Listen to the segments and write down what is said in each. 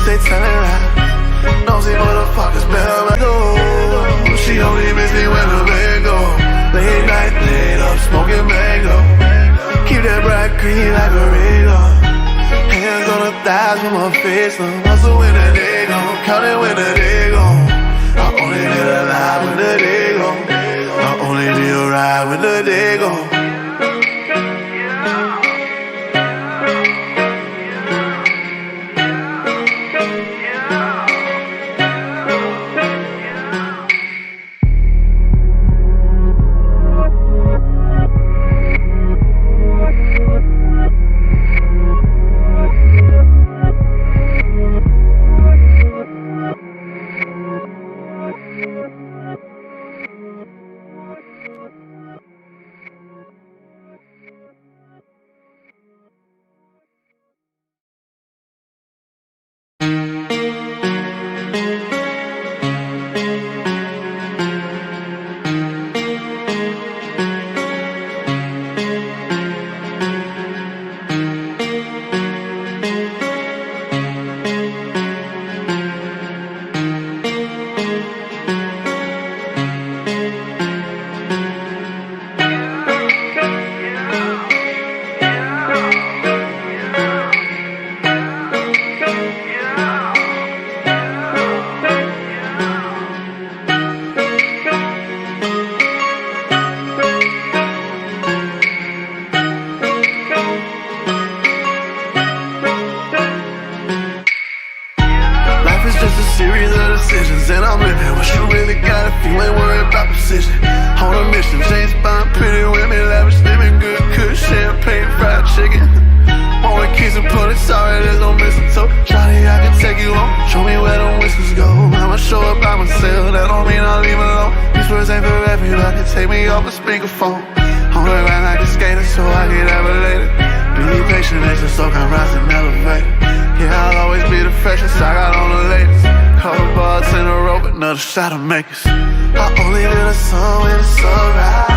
cause they tellin' lies. Nosy motherfuckers better let go. She only miss me when the bed go. Late night, laid up, smoking mango. Keep that bright green like a radar. Hands on the thighs with my face on. Hustle when the day gone, counting when the day gone. I only live alive when the day gone. I only live right when the day gone. And I'm living what you really got if you ain't worried about precision. On a mission, James Bond, pretty women, lavish living, good kush, champagne, fried chicken. Only kiss and put it, sorry, there's no mistletoe. Shawty, I can take you home, show me where them whiskers go. I'ma show up by myself, that don't mean I'll leave alone. These words ain't for everybody, take me off a speakerphone. On the ground like a skater, so I get elevated. Be patient, it's just so can rise and elevate. Yeah, I'll always be the freshest, I got on the latest. Couple bars in a row, but another shot of makers. I only live the sun when the sunrise.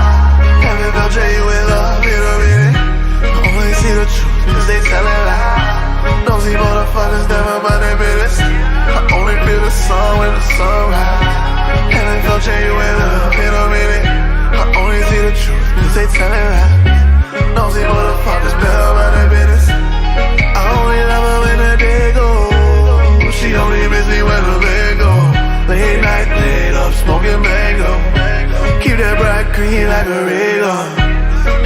Haven't felt you in love in a minute. I only see the truth, cause they tellin' lies. Nosy motherfuckers never mind their business. I only feel the sun when the sunrise. Haven't felt you in love in a minute. I only see the truth, cause they tellin' lies. Nosy motherfuckers better mind their business. I only love her when the day goes. She only miss me when the bed go. Late night, laid up, smoking mango. Keep that bright green like a radar.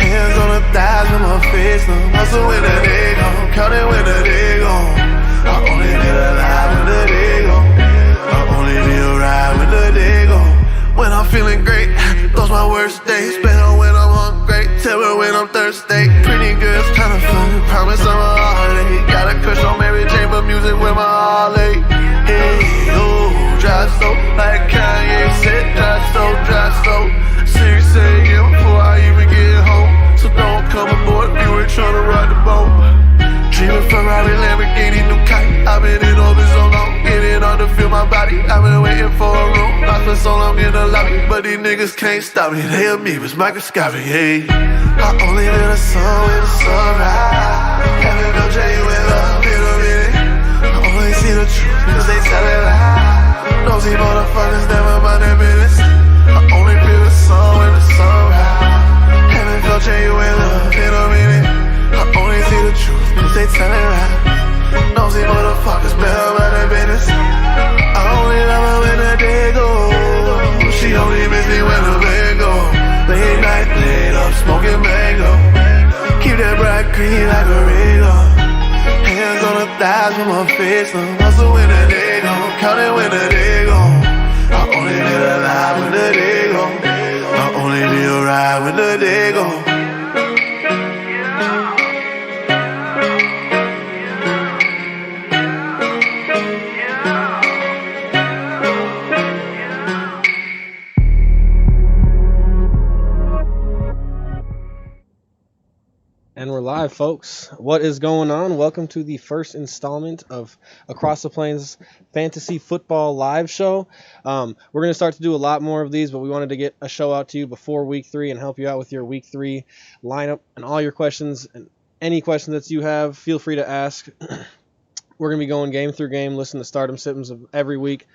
Hands on the thighs with my face on. Hustle when the day gone, counting when the day gone. I only live alive when the day gone. I only live right when the day gone. When I'm feeling great, those my worst days. Better when I'm hungry, tell me when I'm thirsty. Pretty girls kinda fun, promise I'm a holiday. Got a crush on Mary Jane, but music with my Harley. Hey, oh, dry so like Kanye said, dry so. Siri said yeah before I even get home. So don't come aboard if you ain't tryna ride the boat. Dreaming Ferrari, Lamborghini, new kite. I've been in orbit so long, getting hard to feel my body. I've been waiting for a room, I spent so long in the lobby. But these niggas can't stop me, they and me was microscopic, hey. I only live the sun when the sunrise. Haven't felt you in love in a minute. I only see the truth, cause they tellin' lies. Nosy motherfuckers never mind their business. I only feel the sun when the sunrise. Haven't felt you in love in a minute. I only see the truth, cause they tellin' lies. Nosy motherfuckers better mind their business. I only love her when the day goes. She only miss me when the bed go. Late night, laid up, smoking mango. Keep that bright green like a radar. Hands on the thighs with my face on. Hustle when the day gone, counting when the day gone. I only live alive when the day gone. I only live right when the day gone. And we're live, folks. What is going on? Welcome to the first installment of Across the Plains Fantasy Football Live Show. We're going to start to do a lot more of these, but we wanted to get a show out to you before Week 3 and help you out with your Week 3 lineup and all your questions. And any questions that you have, feel free to ask. We're going to be going game through game, listen to stardom sims of every week.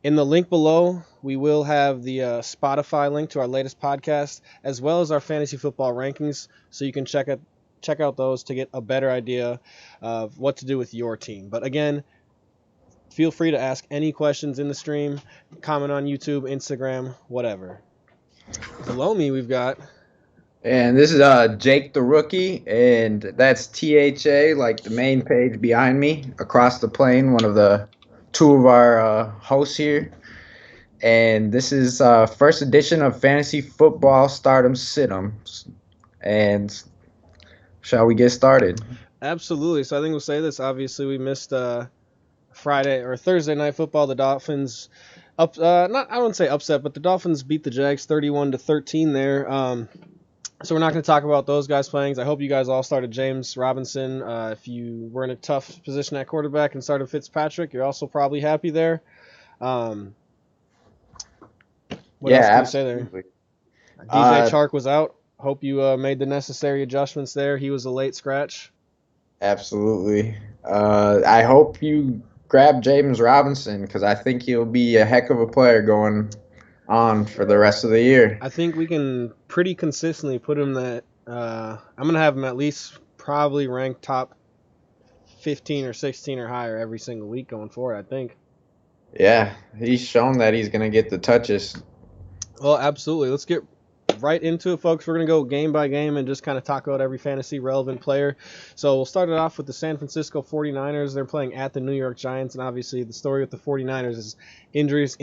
In the link below, we will have the Spotify link to our latest podcast, as well as our fantasy football rankings, so you can check out those to get a better idea of what to do with your team. But again, feel free to ask any questions in the stream, comment on YouTube, Instagram, whatever. Below me, we've got... And this is Jake the Rookie, and that's THA, like the main page behind me, across the plane, one of the two of our hosts here. And this is first edition of Fantasy Football Stardom Situm. And shall we get started? Absolutely. So I think we'll say this. Obviously, we missed Friday or Thursday night football. The Dolphins I wouldn't say upset, but the Dolphins beat the Jags 31-13 there. So we're not going to talk about those guys playing. I hope you guys all started James Robinson. If you were in a tough position at quarterback and started Fitzpatrick, you're also probably happy there. What else can you say there? DJ Chark was out. Hope you made the necessary adjustments there. He was a late scratch. Absolutely. I hope you grab James Robinson, because I think he'll be a heck of a player going on for the rest of the year. I think we can pretty consistently put him that I'm going to have him at least probably ranked top 15 or 16 or higher every single week going forward, I think. Yeah, he's shown that he's going to get the touches. Well, absolutely. Let's get right into it, folks. We're going to go game by game and just kind of talk about every fantasy relevant player. So we'll start it off with the San Francisco 49ers. They're playing at the New York Giants, and obviously the story with the 49ers is injuries.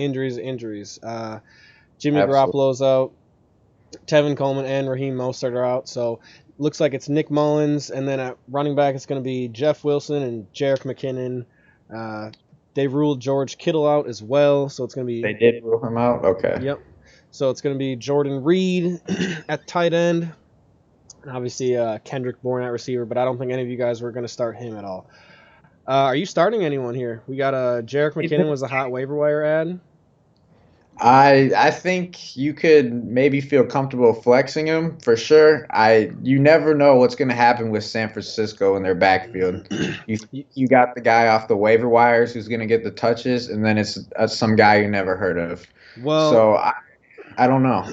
Jimmy Garoppolo's out. Tevin Coleman and Raheem Mostert are out. So looks like it's Nick Mullins, and then at running back it's going to be Jeff Wilson and Jerick McKinnon. They've ruled George Kittle out as well, so it's going to be... They did rule him out? Okay. Yep. So it's going to be Jordan Reed at tight end, and obviously Kendrick Bourne at receiver, but I don't think any of you guys were going to start him at all. Are you starting anyone here? We got Jerick McKinnon was a hot waiver wire ad. I think you could maybe feel comfortable flexing him for sure. You never know what's going to happen with San Francisco in their backfield. You got the guy off the waiver wires who's going to get the touches, and then it's some guy you never heard of. Well, so I don't know.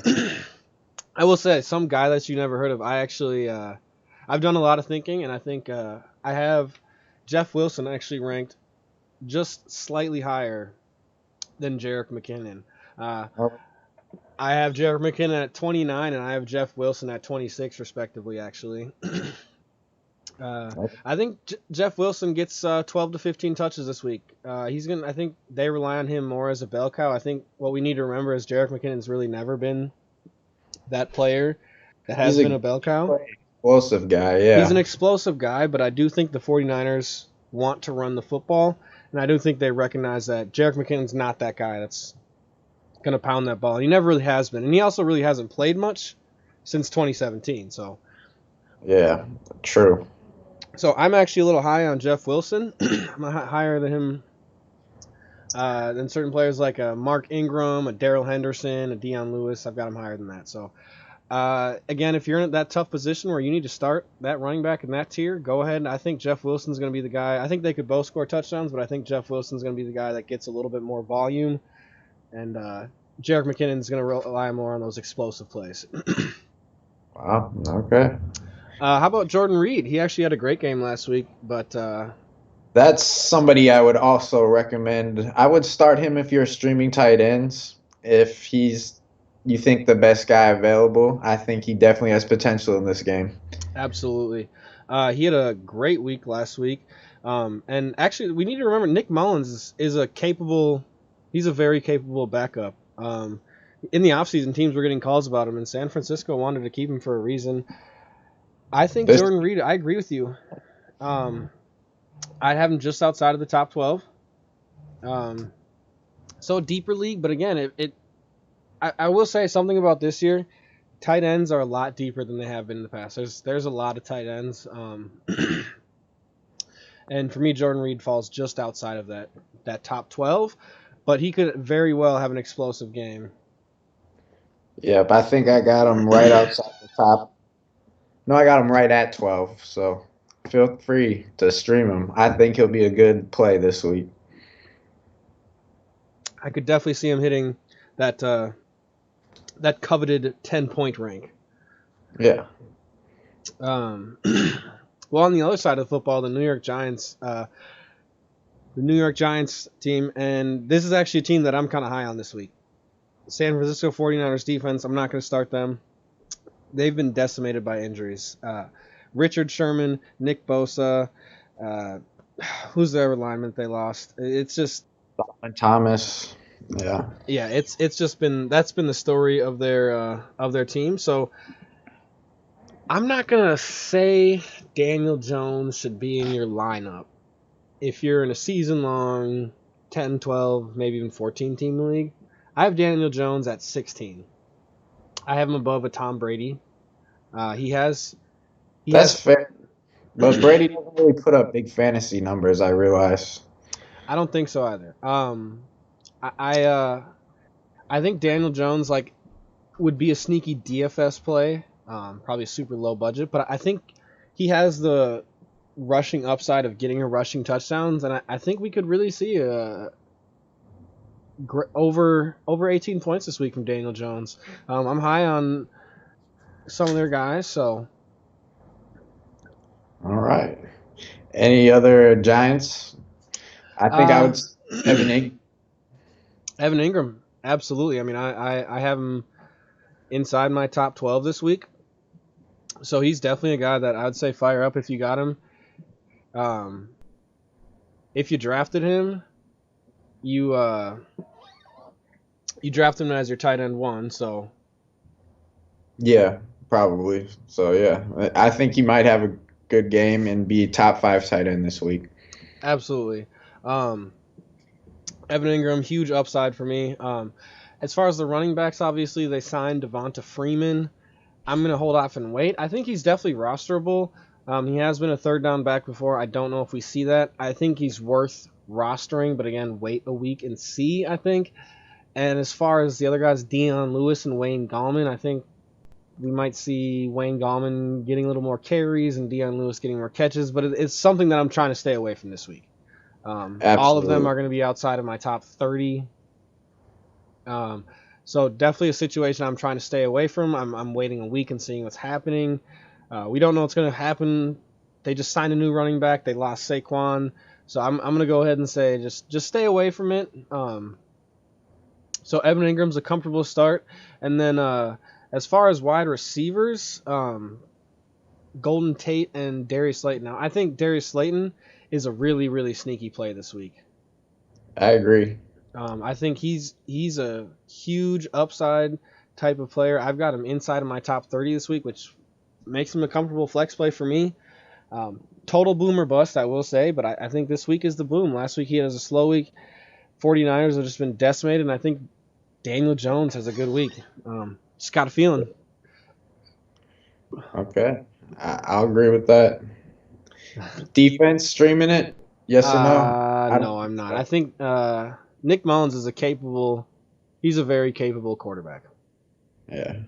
I will say some guy that you never heard of. I actually I've done a lot of thinking, and I think I have Jeff Wilson actually ranked just slightly higher than Jerick McKinnon. I have Jerick McKinnon at 29, and I have Jeff Wilson at 26, respectively, actually. I think Jeff Wilson gets 12 to 15 touches this week. I think they rely on him more as a bell cow. I think what we need to remember is Jerick McKinnon's really never been that player that has been a bell cow. Explosive guy, yeah. He's an explosive guy, but I do think the 49ers want to run the football, and I do think they recognize that Jerick McKinnon's not that guy that's going to pound that ball. He never really has been, and he also really hasn't played much since 2017. So, yeah, true. So I'm actually a little high on Jeff Wilson. I'm higher than him than certain players like Mark Ingram, a Darrell Henderson, a Deion Lewis. I've got him higher than that. So, again, if you're in that tough position where you need to start that running back in that tier, go ahead. I think Jeff Wilson's going to be the guy. I think they could both score touchdowns, but I think Jeff Wilson's going to be the guy that gets a little bit more volume. And Jerick McKinnon's going to rely more on those explosive plays. Wow, okay. How about Jordan Reed? He actually had a great game last week, but... That's somebody I would also recommend. I would start him if you're streaming tight ends. If he's, you think, the best guy available, I think he definitely has potential in this game. Absolutely. He had a great week last week. And actually, we need to remember Nick Mullins is a capable... He's a very capable backup. In the offseason, teams were getting calls about him, and San Francisco wanted to keep him for a reason. I think Jordan Reed, I agree with you. I'd have him just outside of the top 12. So deeper league, but again, I will say something about this year. Tight ends are a lot deeper than they have been in the past. There's a lot of tight ends. And for me, Jordan Reed falls just outside of that top 12. But he could very well have an explosive game. Yep, I think I got him right outside the top. No, I got him right at 12. So feel free to stream him. I think he'll be a good play this week. I could definitely see him hitting that that coveted 10-point rank. Yeah. Well, on the other side of the football, the New York Giants team, and this is actually a team that I'm kind of high on this week. San Francisco 49ers defense, I'm not going to start them. They've been decimated by injuries. Richard Sherman, Nick Bosa, who's the other lineman they lost? It's just Thomas. Yeah. Yeah, it's just been that's been the story of their team. So I'm not gonna say Daniel Jones should be in your lineup if you're in a season long 10, 12, maybe even 14 team league. I have Daniel Jones at 16. I have him above a Tom Brady. That's fair. But Brady doesn't really put up big fantasy numbers, I realize. I don't think so either. I think Daniel Jones would be a sneaky DFS play, probably super low budget, but I think he has the rushing upside of getting a rushing touchdowns, and I think we could really see over 18 points this week from Daniel Jones. I'm high on some of their guys, so. All right. Any other Giants? I think I would Evan Ingram, absolutely. I mean, I have him inside my top 12 this week, so he's definitely a guy that I'd say fire up if you got him. If you drafted him, you draft him as your tight end 1, so. Yeah, probably. So, yeah, I think he might have a good game and be top 5 tight end this week. Absolutely. Evan Ingram, huge upside for me. As far as the running backs, obviously, they signed Devonta Freeman. I'm going to hold off and wait. I think he's definitely rosterable. He has been a third down back before. I don't know if we see that. I think he's worth rostering, but again, wait a week and see, I think. And as far as the other guys, Dion Lewis and Wayne Gallman, I think we might see Wayne Gallman getting a little more carries and Dion Lewis getting more catches, but it's something that I'm trying to stay away from this week. All of them are going to be outside of my top 30. So definitely a situation I'm trying to stay away from. I'm waiting a week and seeing what's happening. We don't know what's going to happen. They just signed a new running back. They lost Saquon. So I'm going to go ahead and say just stay away from it. So Evan Ingram's a comfortable start. And then as far as wide receivers, Golden Tate and Darius Slayton. Now, I think Darius Slayton is a really, really sneaky play this week. I agree. I think he's a huge upside type of player. I've got him inside of my top 30 this week, which makes him a comfortable flex play for me. Total boom or bust, I will say, but I think this week is the boom. Last week he has a slow week. 49ers have just been decimated, and I think Daniel Jones has a good week. Just got a feeling. Okay. I'll agree with that. Defense streaming it? Yes or no? No, I'm not. I think Nick Mullins is he's a very capable quarterback. Yeah.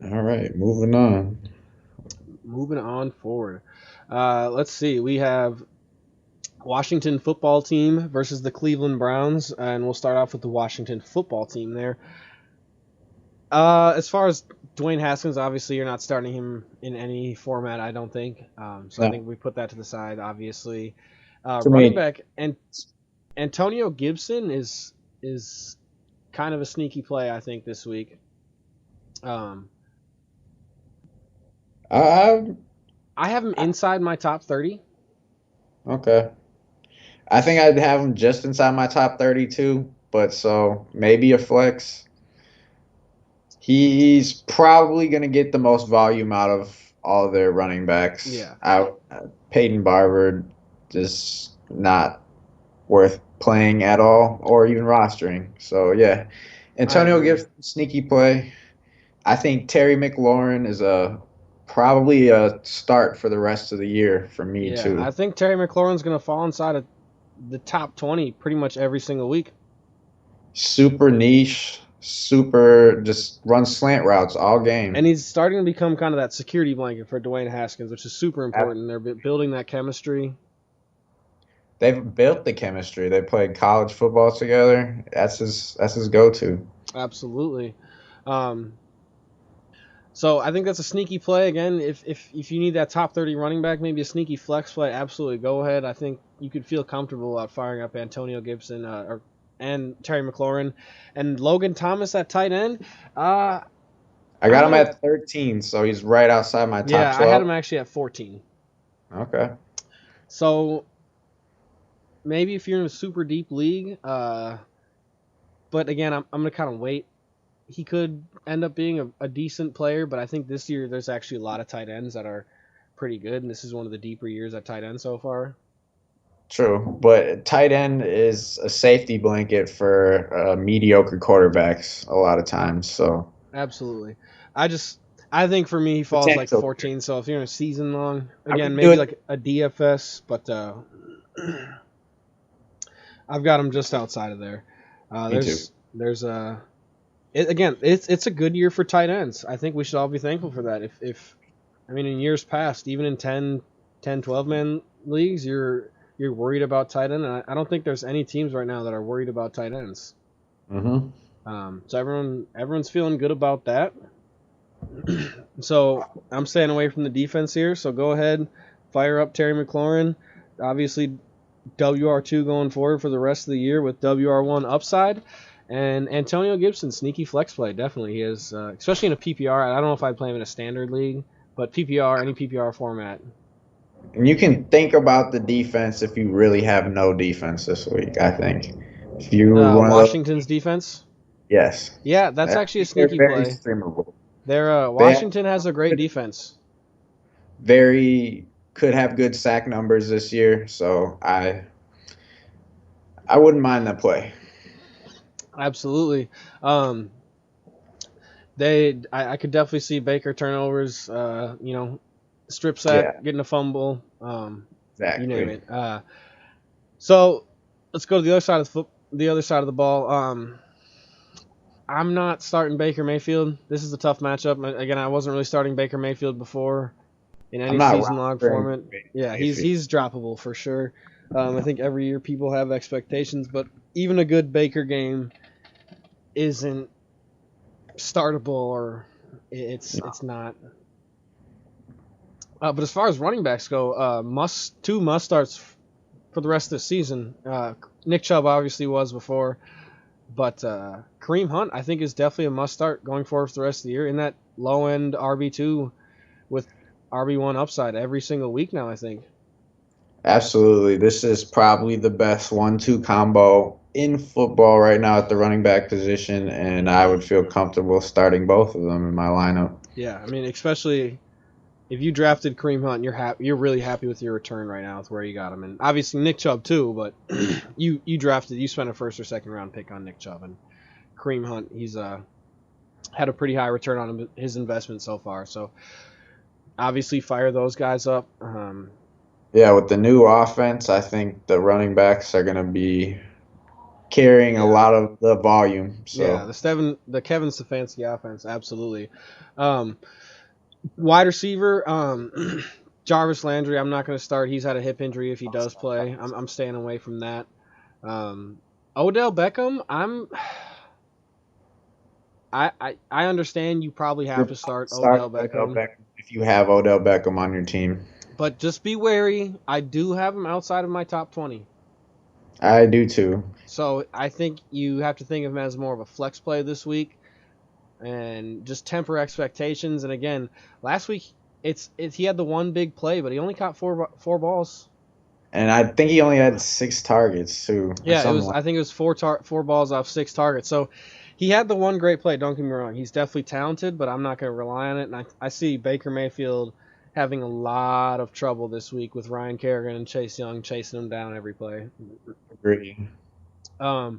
All right, moving on. Moving on forward. Let's see. We have Washington football team versus the Cleveland Browns, and we'll start off with the Washington football team there. As far as Dwayne Haskins, obviously you're not starting him in any format, I don't think. So I think we put that to the side, obviously. Running back and Antonio Gibson is kind of a sneaky play, I think, this week. I have him inside my top 30. Okay. I think I'd have him just inside my top 32, but so maybe a flex. He's probably going to get the most volume out of all of their running backs. Yeah. Peyton Barber is not worth playing at all or even rostering. So, yeah. Antonio Gibson, sneaky play. I think Terry McLaurin is probably a start for the rest of the year for me, too. I think Terry McLaurin's going to fall inside of the top 20 pretty much every single week. Super niche. super, just runs slant routes all game. And he's starting to become kind of that security blanket for Dwayne Haskins, which is super important. They're building that chemistry. They've built the chemistry. They played college football together. That's his go-to. Absolutely. So I think that's a sneaky play. Again, if you need that top 30 running back, maybe a sneaky flex play, absolutely go ahead. I think you could feel comfortable about firing up Antonio Gibson and Terry McLaurin. And Logan Thomas at tight end. I got him at 13, so he's right outside my top 12. Yeah, I had him actually at 14. Okay. So maybe if you're in a super deep league, but again, I'm going to kind of wait. He could end up being a decent player, but I think this year there's actually a lot of tight ends that are pretty good, and this is one of the deeper years at tight end so far. True, but tight end is a safety blanket for mediocre quarterbacks a lot of times. So absolutely, I think for me he falls like 14. So if you're in a season long, again maybe like a DFS, but I've got him just outside of there. There's a it's a good year for tight ends. I think we should all be thankful for that. If I mean in years past, even in 10, 12 man leagues, you're worried about tight end, and I don't think there's any teams right now that are worried about tight ends. Mm-hmm. So everyone's feeling good about that. So I'm staying away from the defense here. So go ahead, fire up Terry McLaurin. Obviously, WR2 going forward for the rest of the year with WR1 upside. And Antonio Gibson, sneaky flex play. Definitely he is, especially in a PPR. I don't know if I'd play him in a standard league, but PPR, any PPR format. And you can think about the defense if you really have no defense this week, I think. If you Washington's defense? Yes. Yeah, that's actually a sneaky play. Streamable. Washington has a great defense. Could have good sack numbers this year, so I wouldn't mind that play. Absolutely. I could definitely see Baker turnovers, strip sack, getting a fumble, exactly. You name it. So let's go to the other side of the ball. I'm not starting Baker Mayfield. This is a tough matchup. Again, I wasn't really starting Baker Mayfield before in any season log format. Yeah, he's droppable for sure. I think every year people have expectations, but even a good Baker game isn't startable, or it's not. But as far as running backs go, two must starts for the rest of the season. Nick Chubb obviously was before, but Kareem Hunt I think is definitely a must start going forward for the rest of the year in that low end RB2 with RB1 upside every single week now, I think. Absolutely. This is probably the best 1-2 combo in football right now at the running back position, and I would feel comfortable starting both of them in my lineup. Yeah, I mean, especially if you drafted Kareem Hunt, you're really happy with your return right now with where you got him. And obviously Nick Chubb too, but you spent a first or second round pick on Nick Chubb, and Kareem Hunt, he's had a pretty high return on his investment so far. So obviously fire those guys up. Yeah, with the new offense, I think the running backs are going to be carrying a lot of the volume. So. Yeah, the Kevin Stefanski offense, absolutely. Wide receiver, Jarvis Landry, I'm not going to start. He's had a hip injury if he does play. I'm staying away from that. Odell Beckham, I understand you probably have to start Odell Beckham if you have Odell Beckham on your team. But just be wary. I do have him outside of my top 20. I do too. So I think you have to think of him as more of a flex play this week, and just temper expectations. And again, last week he had the one big play, but he only caught four balls. And I think he only had 6 targets too. Yeah, I think it was four balls off 6 targets. So he had the one great play. Don't get me wrong. He's definitely talented, but I'm not going to rely on it. And I see Baker Mayfield having a lot of trouble this week with Ryan Kerrigan and Chase Young chasing him down every play. Agree. Are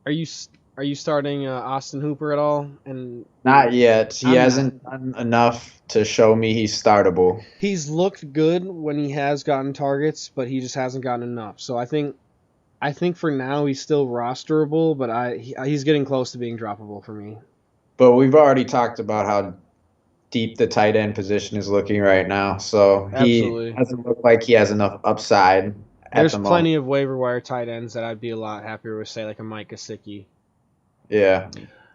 you starting Austin Hooper at all? And not yet. He hasn't done enough to show me he's startable. He's looked good when he has gotten targets, but he just hasn't gotten enough. So I think I think for now he's still rosterable, but he's getting close to being droppable for me. But we've already talked about how deep the tight end position is looking right now. So he Absolutely. doesn't look like he has enough upside at There's the plenty moment. of waiver wire tight ends that I'd be a lot happier with, say like a Mike Gesicki. Yeah.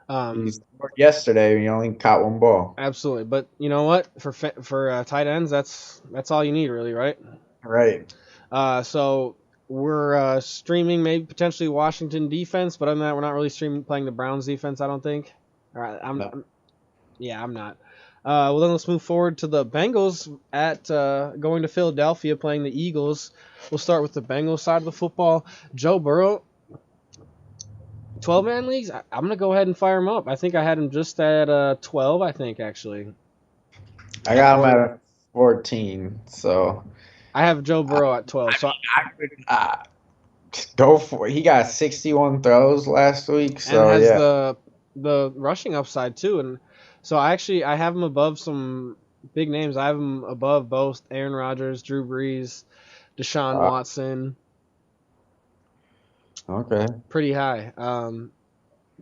He scored yesterday. He only caught one ball. Absolutely, but you know what? For tight ends, that's all you need, really, right? Right. So we're streaming maybe potentially Washington defense, but other than that, we're not really playing the Browns defense. I don't think. All right, I'm not. Well, then let's move forward to the Bengals at going to Philadelphia playing the Eagles. We'll start with the Bengals side of the football. Joe Burrow, 12-man leagues. I'm gonna go ahead and fire him up. I think I had him just at 12. I think actually. I got him at 14. So I have Joe Burrow at 12. So I would go for it. He got 61 throws last week. So and has yeah. the rushing upside too, and so I have him above some big names. I have him above both Aaron Rodgers, Drew Brees, Deshaun Watson. Okay. Pretty high.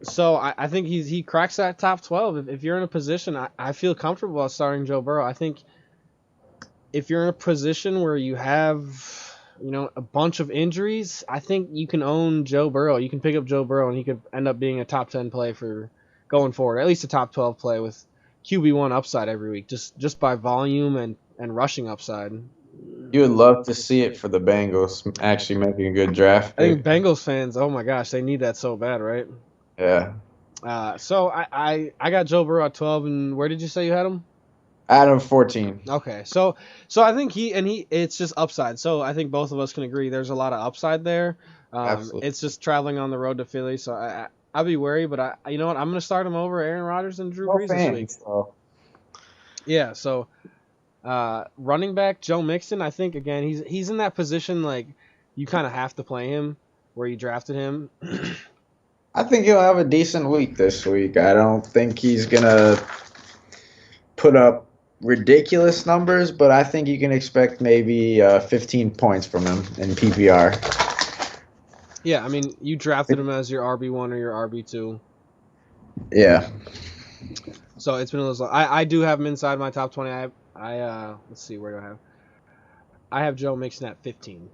So I think he cracks that top 12. If you're in a position, I feel comfortable about starting Joe Burrow. I think if you're in a position where you have a bunch of injuries, I think you can own Joe Burrow. You can pick up Joe Burrow, and he could end up being a top 10 play for going forward, at least a top 12 play with QB1 upside every week, just by volume and rushing upside. You would love to see it for the Bengals actually making a good draft I think pick. Bengals fans, oh my gosh, they need that so bad, right? Yeah. So I got Joe Burrow at 12, and where did you say you had him? Adam 14. Okay, so I think it's just upside. So I think both of us can agree there's a lot of upside there. Absolutely. It's just traveling on the road to Philly, so I'll be wary. But you know what? I'm gonna start him over Aaron Rodgers and Drew Brees this week. So. Yeah. So running back Joe Mixon, I think again he's in that position like you kind of have to play him where you drafted him. I think he'll have a decent week this week. I don't think he's gonna put up ridiculous numbers, but I think you can expect maybe 15 points from him in PPR. Yeah, I mean, you drafted him as your RB1 or your RB2. Yeah. So it's been a little. I do have him inside my top 20. Let's see, where do I have? I have Joe Mixon at 15.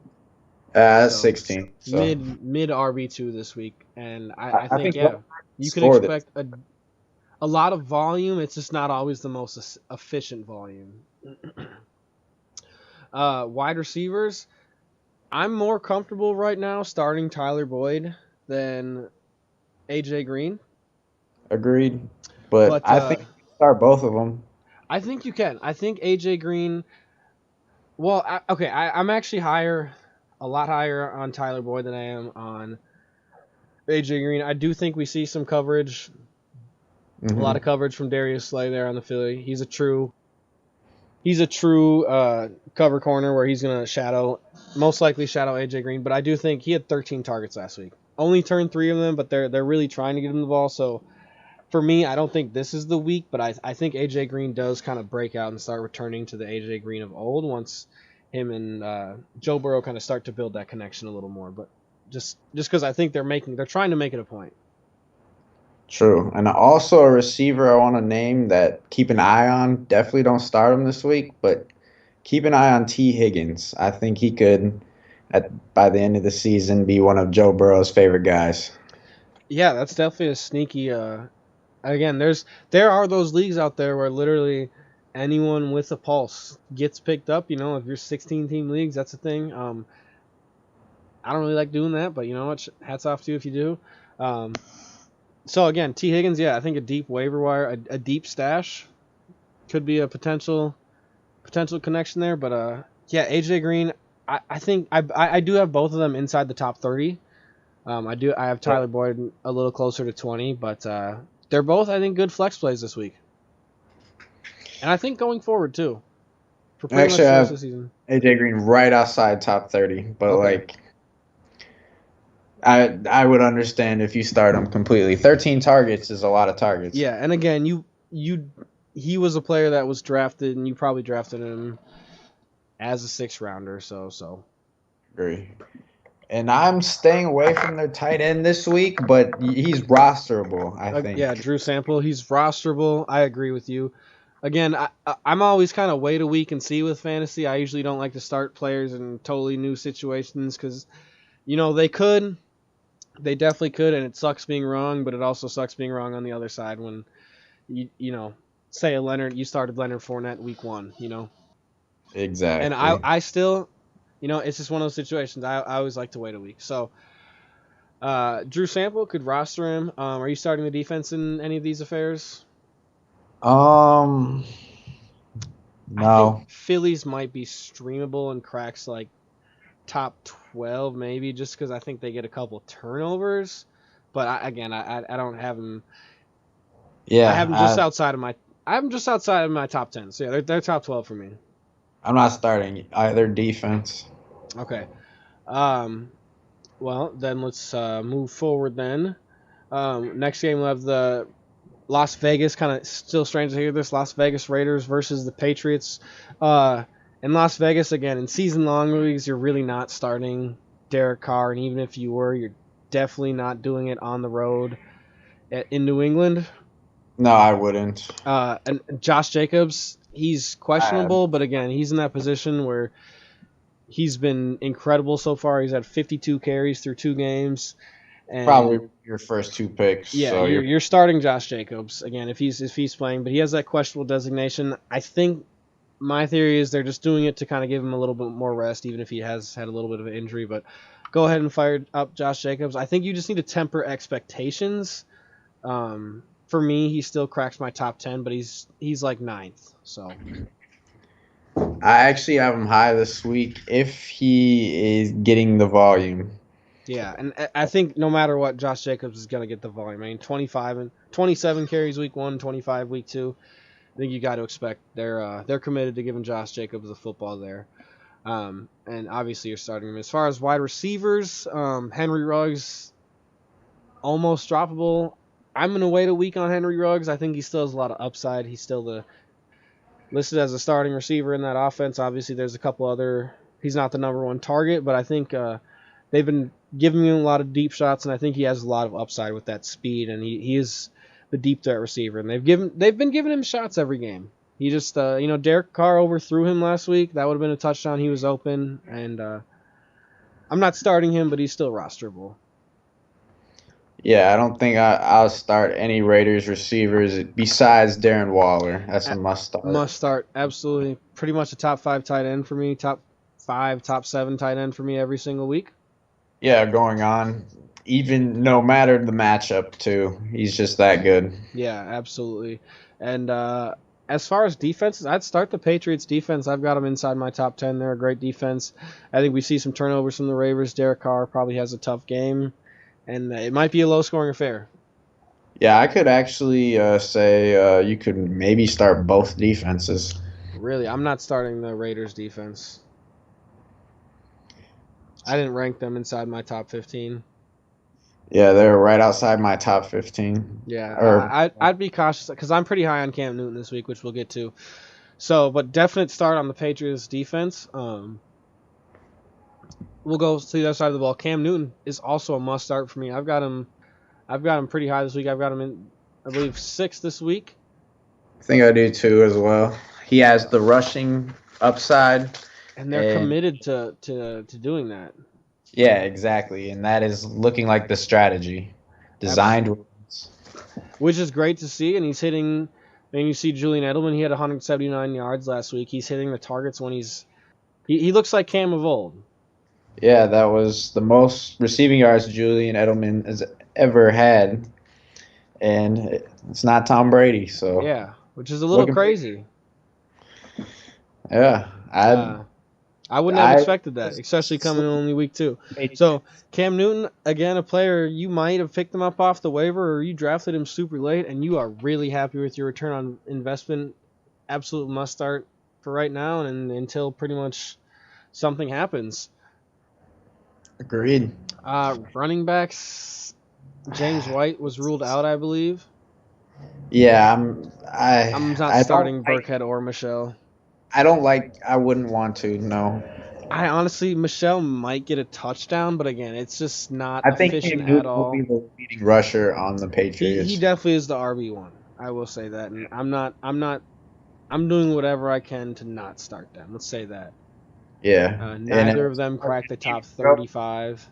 That's 16. So. Mid RB2 this week, and I think you can expect a lot of volume. It's just not always the most efficient volume. Wide receivers, I'm more comfortable right now starting Tyler Boyd than AJ Green. Agreed, but I think you can start both of them. I think you can. I think AJ Green. Well, I'm actually a lot higher on Tyler Boyd than I am on AJ Green. I do think we see some coverage. A lot of coverage from Darius Slay there on the Philly. He's a true cover corner where he's going to most likely shadow AJ Green. But I do think he had 13 targets last week. Only turned 3 of them, but they're really trying to get him the ball. So for me, I don't think this is the week, but I think AJ Green does kind of break out and start returning to the AJ Green of old once him and Joe Burrow kind of start to build that connection a little more. But just because I think they're trying to make it a point. True. And also a receiver I want to name that keep an eye on. Definitely don't start him this week, but keep an eye on T. Higgins. I think he could, by the end of the season, be one of Joe Burrow's favorite guys. Yeah, that's definitely a sneaky. Again, there are those leagues out there where literally anyone with a pulse gets picked up. If you're 16-team leagues, that's a thing. I don't really like doing that, but you know what? Hats off to you if you do. So again, T. Higgins, yeah, I think a deep waiver wire, a deep stash could be a potential connection there. But yeah, AJ Green, I think I do have both of them inside the top 30. I have Tyler Boyd a little closer to 20, but they're both, I think, good flex plays this week. And I think going forward too. Actually, I have AJ Green right outside top 30, but okay. I would understand if you start him completely. 13 targets is a lot of targets. Yeah, and again, he was a player that was drafted, and you probably drafted him as a 6th rounder. So. Agree. And I'm staying away from their tight end this week, but he's rosterable, I think. Yeah, Drew Sample, he's rosterable. I agree with you. Again, I'm always kind of wait a week and see with fantasy. I usually don't like to start players in totally new situations because, they definitely could, and it sucks being wrong, but it also sucks being wrong on the other side when, say you started Leonard Fournette week 1, Exactly. And I still, it's just one of those situations. I always like to wait a week. So, Drew Sample could roster him. Are you starting the defense in any of these affairs? No. I think Phillies might be streamable and cracks like top 12 maybe just because I think they get a couple turnovers. But I don't have them. Yeah. I have them just outside of my top 10. So yeah, they're top 12 for me. I'm not starting either defense. Okay. Well, then let's move forward then. Next game we'll have the Las Vegas, kind of still strange to hear this, Las Vegas Raiders versus the Patriots. In Las Vegas, again, in season-long leagues, you're really not starting Derek Carr, and even if you were, you're definitely not doing it on the road in New England. No, I wouldn't. And Josh Jacobs, he's questionable, but again, he's in that position where he's been incredible so far. He's had 52 carries through 2 games. And probably your first 2 picks. Yeah, so you're starting Josh Jacobs again if he's playing, but he has that questionable designation. I think my theory is they're just doing it to kind of give him a little bit more rest, even if he has had a little bit of an injury. But go ahead and fire up Josh Jacobs. I think you just need to temper expectations. For me, he still cracks my top 10, but he's like 9th. So I actually have him high this week if he is getting the volume. Yeah, and I think no matter what, Josh Jacobs is going to get the volume. I mean, 27 carries week 1, 25 week 2. I think you got to expect they're committed to giving Josh Jacobs the football there. And obviously you're starting him. As far as wide receivers, Henry Ruggs, almost droppable. I'm going to wait a week on Henry Ruggs. I think he still has a lot of upside. He's still listed as a starting receiver in that offense. Obviously there's a couple other. He's not the number 1 target, but I think they've been giving him a lot of deep shots, and I think he has a lot of upside with that speed, and he is the deep threat receiver, and they've been giving him shots every game. He just, Derek Carr overthrew him last week. That would have been a touchdown. He was open, and I'm not starting him, but he's still rosterable. Yeah, I don't think I'll start any Raiders receivers besides Darren Waller. That's a must start. Must start, absolutely. Pretty much a top 5 tight end for me, top 5, top 7 tight end for me every single week. Yeah, going on, even no matter the matchup, too. He's just that good. Yeah, absolutely. And as far as defenses, I'd start the Patriots defense. I've got them inside my top 10. They're a great defense. I think we see some turnovers from the Ravens. Derek Carr probably has a tough game, and it might be a low-scoring affair. Yeah, I could actually say you could maybe start both defenses. Really? I'm not starting the Raiders defense. I didn't rank them inside my top 15. Yeah, they're right outside my top 15. Yeah, I'd be cautious because I'm pretty high on Cam Newton this week, which we'll get to. So, but definite start on the Patriots defense. We'll go to the other side of the ball. Cam Newton is also a must start for me. I've got him pretty high this week. I've got him in, I believe, 6th this week. I think I do too as well. He has the rushing upside. And they're committed to doing that. Yeah, exactly. And that is looking like the strategy. Designed. Which is great to see. And he's hitting, and you see Julian Edelman, he had 179 yards last week. He's hitting the targets when he looks like Cam of old. Yeah, that was the most receiving yards Julian Edelman has ever had. And it's not Tom Brady, so. Yeah, which is a little crazy. Yeah. I wouldn't have expected that, especially coming in only week 2. So, Cam Newton, again, a player, you might have picked him up off the waiver or you drafted him super late, and you are really happy with your return on investment. Absolute must start for right now and until pretty much something happens. Agreed. Running backs, James White was ruled out, I believe. Yeah, I'm not starting Burkhead or Michelle. I wouldn't want to, no. I honestly, Michelle might get a touchdown, but again, it's just not I think efficient Cam at Newton will all. be the leading rusher on the He Patriots. definitely is the RB1. I will say that, and I'm doing whatever I can to not start them. Let's say that. Yeah, and Neither of them cracked the top Edelman- 35.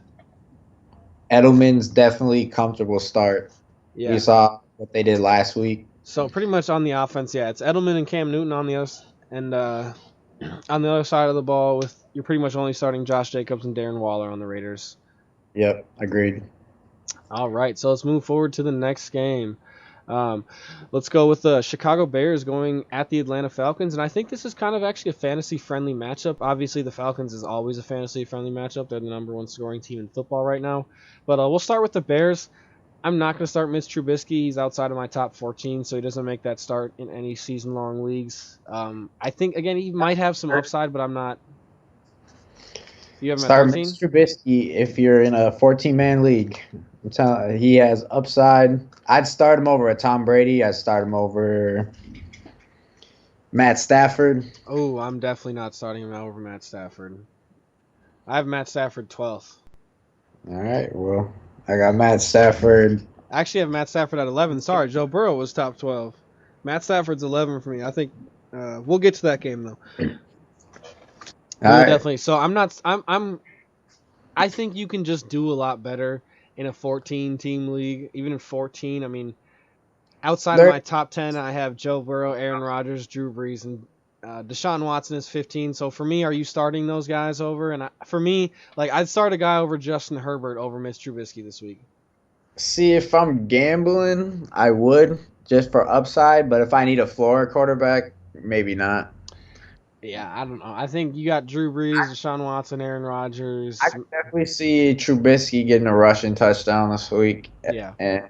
Edelman's definitely comfortable start. We Yeah. saw what they did last week. So pretty much on the offense, yeah, it's Edelman and Cam Newton on the other and on the other side of the ball. With you're pretty much only starting Josh Jacobs and Darren Waller on the Raiders. Yep, agreed. All right, so let's move forward to the next game. Let's go with the Chicago Bears going at the Atlanta Falcons, and I think this is kind of actually a fantasy-friendly matchup. Obviously, the Falcons is always a fantasy-friendly matchup. They're the number one scoring team in football right now. But we'll start with the Bears. I'm not going to start Mitch Trubisky. He's outside of my top 14, so he doesn't make that start in any season-long leagues. I think, again, he might have some upside, but I'm not. You have him at Start 13? Mitch Trubisky if you're in a 14-man league. He has upside. I'd start him over a Tom Brady. I'd start him over Matt Stafford. Oh, I'm definitely not starting him over Matt Stafford. I have Matt Stafford 12th. All right, well, I got Matt Stafford. I actually have Matt Stafford at 11. Sorry, Joe Burrow was top 12. Matt Stafford's 11 for me. I think we'll get to that game though. All right. Definitely. So I'm not. I think you can just do a lot better in a 14-team league. Even in 14, I mean, outside of my top 10, I have Joe Burrow, Aaron Rodgers, Drew Brees, and Deshaun Watson is 15. So for me, are you starting those guys over? And for me, like I'd start a guy over Justin Herbert over Mitch Trubisky this week. See, if I'm gambling, I would just for upside. But if I need a floor quarterback, maybe not. Yeah, I don't know. I think you got Drew Brees, Deshaun Watson, Aaron Rodgers. I can definitely see Trubisky getting a rushing touchdown this week. Yeah. And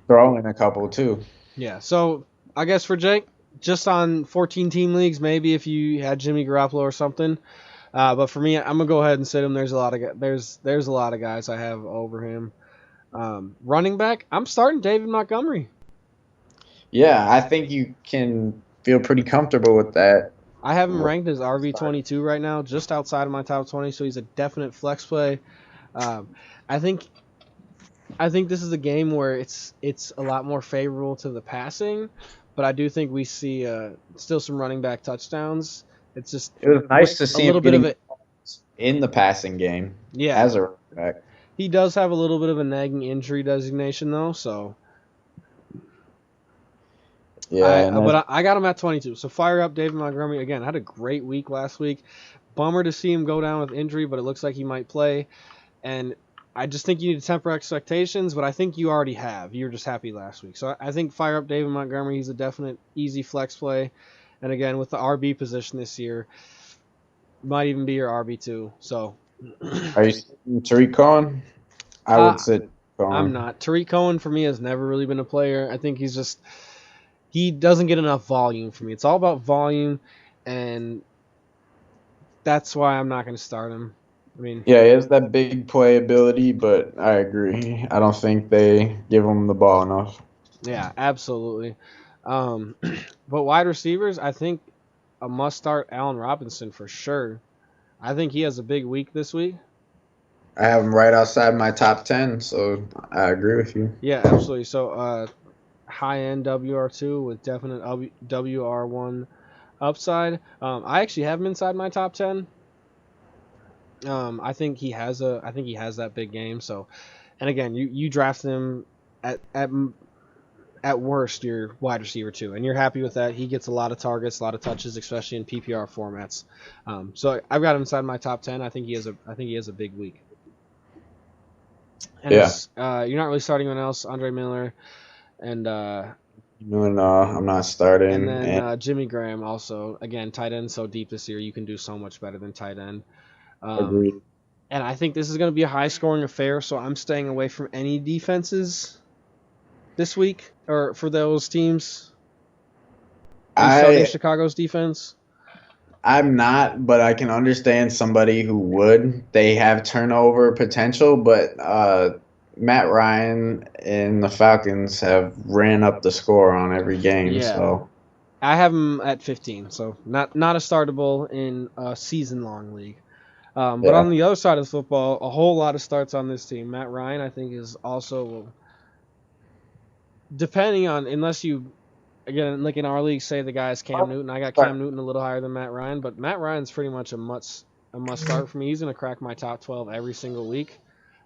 throwing a couple, too. Yeah, so I guess for Jake, just on 14-team leagues, maybe if you had Jimmy Garoppolo or something. But for me, I'm gonna go ahead and sit him. There's a lot of guys I have over him. Running back, I'm starting David Montgomery. Yeah, I think you can feel pretty comfortable with that. I have him ranked as RB22 right now, just outside of my top 20, so he's a definite flex play. I think this is a game where it's a lot more favorable to the passing, but I do think we see still some running back touchdowns. It was nice to see a little bit of it in the passing game. Yeah, as a running back. He does have a little bit of a nagging injury designation though, so. Yeah, but I got him at 22. So fire up David Montgomery again. Had a great week last week. Bummer to see him go down with injury, but it looks like he might play. And I just think you need to temper expectations, but I think you already have. You were just happy last week. So I think fire up David Montgomery. He's a definite easy flex play. And again, with the RB position this year, might even be your RB2. So. Are you Tariq Cohen? I would sit Cohen. I'm not. Tariq Cohen for me has never really been a player. I think he doesn't get enough volume for me. It's all about volume, and that's why I'm not going to start him. I mean, yeah, he has that big playability, but I agree. I don't think they give him the ball enough. Yeah, absolutely. But wide receivers, I think a must start Allen Robinson for sure. I think he has a big week this week. I have him right outside my top 10, so I agree with you. Yeah, absolutely. So, high-end WR2 with definite WR1 upside. I actually have him inside my top 10. I think he has that big game. So, and again, you draft him at worst your wide receiver 2, and you're happy with that. He gets a lot of targets, a lot of touches, especially in PPR formats. So I've got him inside my top 10. I think he has a big week. And yeah. You're not really starting anyone else. Andre Miller. And no, I'm not starting. And then Jimmy Graham also. Again, tight end so deep this year. You can do so much better than tight end. Agreed. And I think this is going to be a high-scoring affair, so I'm staying away from any defenses this week or for those teams. Are you starting Chicago's defense? I'm not, but I can understand somebody who would. They have turnover potential, but Matt Ryan and the Falcons have ran up the score on every game. Yeah. So I have him at 15, so not a startable in a season-long league. But Yeah. on the other side of the football, a whole lot of starts on this team. Matt Ryan, I think, is also, depending on, unless you, again, like in our league, say the guy's Cam Newton. I got Cam Newton a little higher than Matt Ryan, but Matt Ryan's pretty much a must start for me. He's going to crack my top 12 every single week.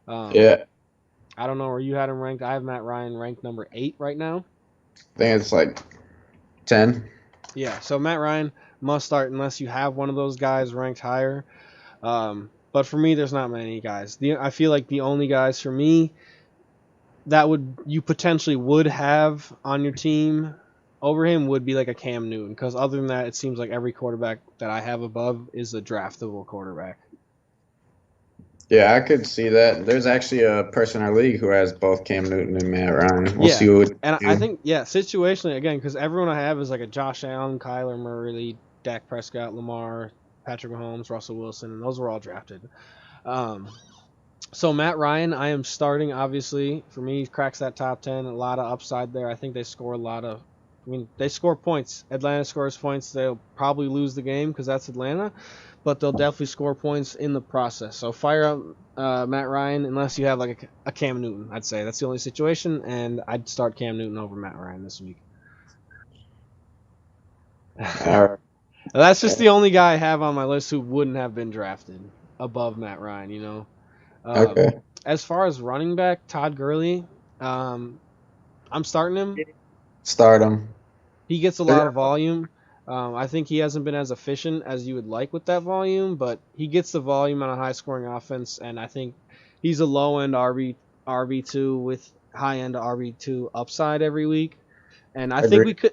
Yeah. I don't know where you had him ranked. I have Matt Ryan ranked number 8 right now. I think it's like 10. Yeah, so Matt Ryan must start unless you have one of those guys ranked higher. But for me, there's not many guys. I feel like the only guys for me that you potentially would have on your team over him would be like a Cam Newton. Because other than that, it seems like every quarterback that I have above is a draftable quarterback. Yeah, I could see that. There's actually a person in our league who has both Cam Newton and Matt Ryan. We'll see what. And I think, situationally, again, because everyone I have is like a Josh Allen, Kyler Murray, Dak Prescott, Lamar, Patrick Mahomes, Russell Wilson, and those were all drafted. So Matt Ryan, I am starting, obviously. For me, he cracks that top 10. A lot of upside there. I think they score a lot of... they score points. Atlanta scores points. They'll probably lose the game because that's Atlanta, but they'll definitely score points in the process. So fire up Matt Ryan unless you have like a Cam Newton, I'd say. That's the only situation, and I'd start Cam Newton over Matt Ryan this week. All right. That's just the only guy I have on my list who wouldn't have been drafted above Matt Ryan, you know. Okay. As far as running back, Todd Gurley, I'm starting him. Start him. He gets a lot of volume. I think he hasn't been as efficient as you would like with that volume, but he gets the volume on a high-scoring offense, and I think he's a low-end RB2 with high-end RB2 upside every week. And I think we could,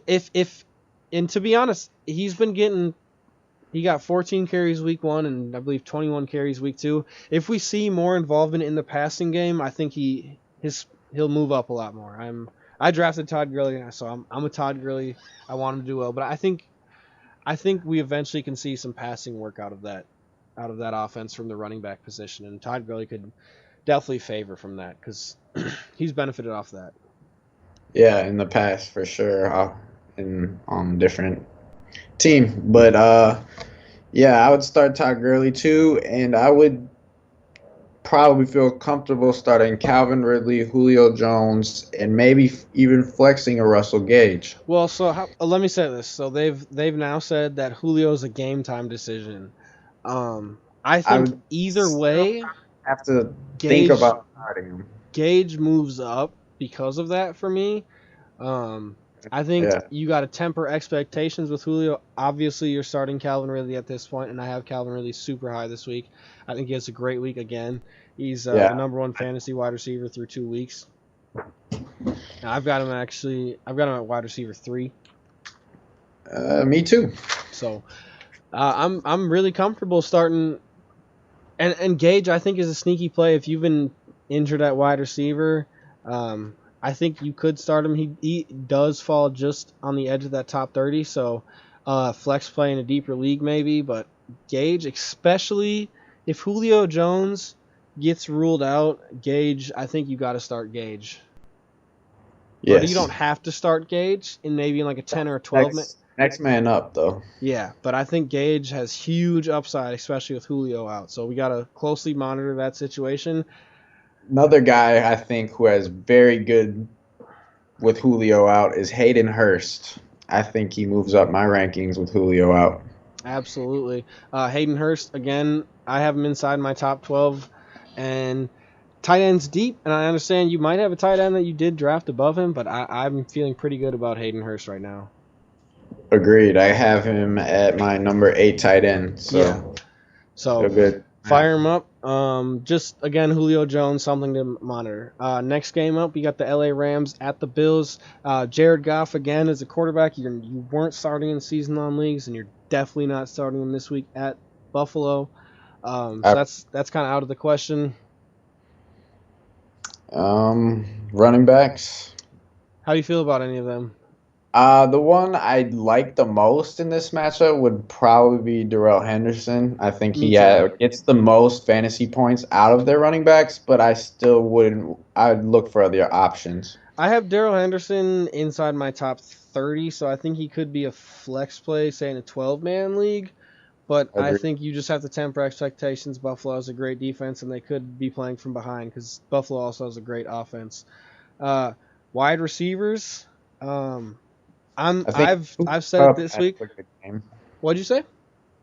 and to be honest, he got 14 carries week 1 and I believe 21 carries week 2. If we see more involvement in the passing game, I think he'll move up a lot more. I drafted Todd Gurley, so I'm a Todd Gurley. I want him to do well, but I think we eventually can see some passing work out of that offense from the running back position, and Todd Gurley could definitely favor from that because he's benefited off that. Yeah, in the past for sure, on different team, but yeah, I would start Todd Gurley too, and I would probably feel comfortable starting Calvin Ridley, Julio Jones, and maybe even flexing a Russell Gage. Well, so let me say this. So they've now said that Julio's a game time decision. I think either way, have to think about starting him. Gage moves up because of that for me. I think you got to temper expectations with Julio. Obviously, you're starting Calvin Ridley at this point, and I have Calvin Ridley super high this week. I think he has a great week again. He's the number 1 fantasy wide receiver through 2 weeks. Now, I've got him at wide receiver 3. Me too. So I'm really comfortable starting. And Gage, I think, is a sneaky play. If you've been injured at wide receiver, I think you could start him. He does fall just on the edge of that top 30, so flex play in a deeper league maybe. But Gage, especially if Julio Jones gets ruled out, Gage, I think you got to start Gage. Yes. But you don't have to start Gage in maybe like a 10 or a 12 minute. Next man up, though. Yeah, but I think Gage has huge upside, especially with Julio out. So we got to closely monitor that situation. Another guy I think who has very good with Julio out is Hayden Hurst. I think he moves up my rankings with Julio out. Absolutely. Hayden Hurst, again, I have him inside my top 12. And tight end's deep, and I understand you might have a tight end that you did draft above him, but I'm feeling pretty good about Hayden Hurst right now. Agreed. I have him at my number 8 tight end. So good. Fire him up. Just, again, Julio Jones, something to monitor. Next game up, you got the LA Rams at the Bills. Jared Goff, again, as a quarterback. You weren't starting in season-long leagues, and you're definitely not starting him this week at Buffalo. So that's kind of out of the question. Running backs. How do you feel about any of them? The one I like the most in this matchup would probably be Darrell Henderson. I think he gets the most fantasy points out of their running backs, but I still wouldn't. I'd look for other options. I have Daryl Henderson inside my top 30, so I think he could be a flex play, say in a 12-man league. But I Agreed. think you just have to temper expectations. Buffalo has a great defense, and they could be playing from behind because Buffalo also has a great offense. Wide receivers, I think I've said it Kupp this has week. a good game. What'd you say?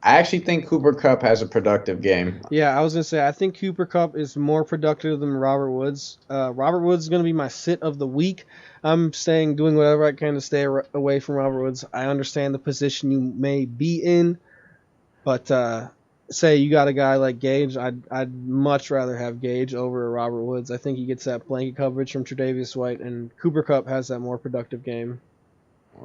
I actually think Cooper Kupp has a productive game. Yeah, I was gonna say I think Cooper Kupp is more productive than Robert Woods. Robert Woods is gonna be my sit of the week. I'm doing whatever I can to stay away from Robert Woods. I understand the position you may be in, but say you got a guy like Gage, I'd much rather have Gage over Robert Woods. I think he gets that blanket coverage from Tre'Davious White, and Cooper Kupp has that more productive game.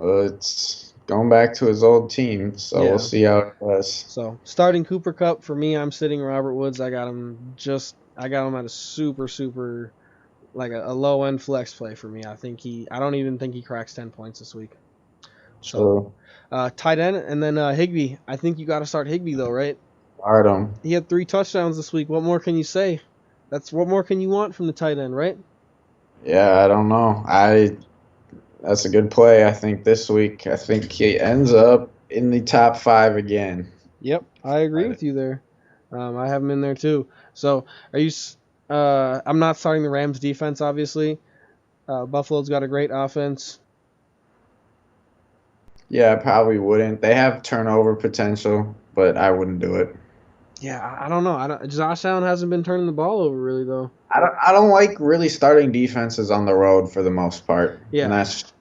It's going back to his old team, so Yeah. we'll see how it does. So starting Cooper Kupp for me, I'm sitting Robert Woods. I got him at a super like a low end flex play for me. I don't even think he cracks 10 points this week. So tight end and then Higbee. I think you got to start Higbee though, right? Start him. He had 3 touchdowns this week. What more can you say? What more can you want from the tight end, right? Yeah, I don't know. That's a good play. I think this week, I think he ends up in the top 5 again. Yep, I agree with you there. I have him in there too. So are you? I'm not starting the Rams defense, obviously. Buffalo's got a great offense. Yeah, I probably wouldn't. They have turnover potential, but I wouldn't do it. Yeah, I don't know. Josh Allen hasn't been turning the ball over really though. I don't like really starting defenses on the road for the most part. Yeah. And that's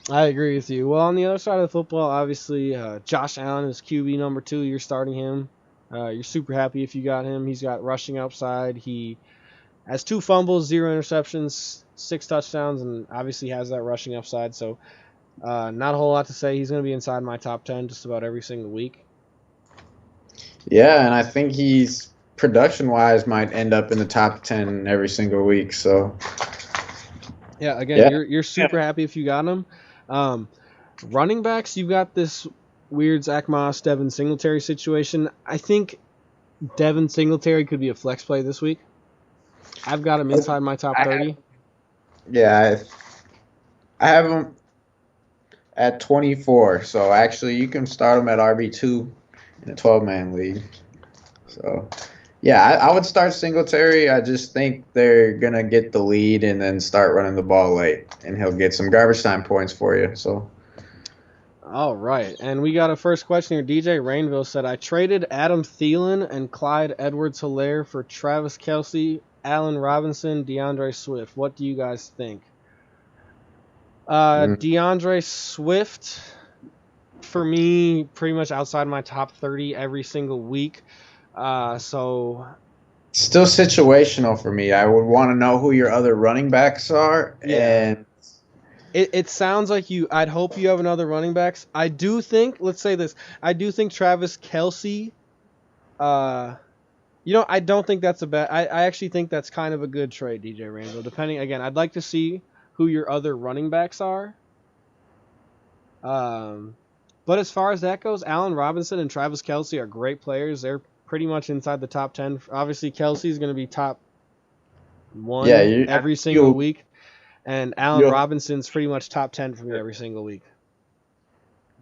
I agree with you. Well, on the other side of the football, obviously, Josh Allen is QB number 2. You're starting him. You're super happy if you got him. He's got rushing upside. He has 2 fumbles, 0 interceptions, 6 touchdowns, and obviously has that rushing upside. So not a whole lot to say. He's going to be inside my top 10 just about every single week. yeah, and I think he's production wise might end up in the top 10 every single week. So Yeah, again, Yeah. you're super happy if you got him. Running backs, you've got this weird Zach Moss, Devin Singletary situation. I think Devin Singletary could be a flex play this week. I've got him inside my top 30. yeah, I have him at 24. So actually, you can start him at RB2 in a 12-man league. So yeah, I would start Singletary. I just think they're gonna get the lead and then start running the ball late, and he'll get some garbage time points for you. So All right, and we got a first question here. DJ Rainville said, I traded Adam Thielen and Clyde Edwards-Helaire for Travis Kelce, Allen Robinson, DeAndre Swift. What do you guys think? DeAndre Swift, for me, pretty much outside my top 30 every single week. So still situational for me. I would want to know who your other running backs are, and it sounds like I'd hope you have another running backs. I do think, let's say this, I do think Travis Kelce, I don't think that's a bad, I actually think that's kind of a good trade, DJ Randall. Depending, again, I'd like to see who your other running backs are. But as far as that goes, Allen Robinson and Travis Kelce are great players. They're pretty much inside the top 10. Obviously, Kelce is going to be top 1 every single week. And Allen Robinson's pretty much top 10 for me every single week.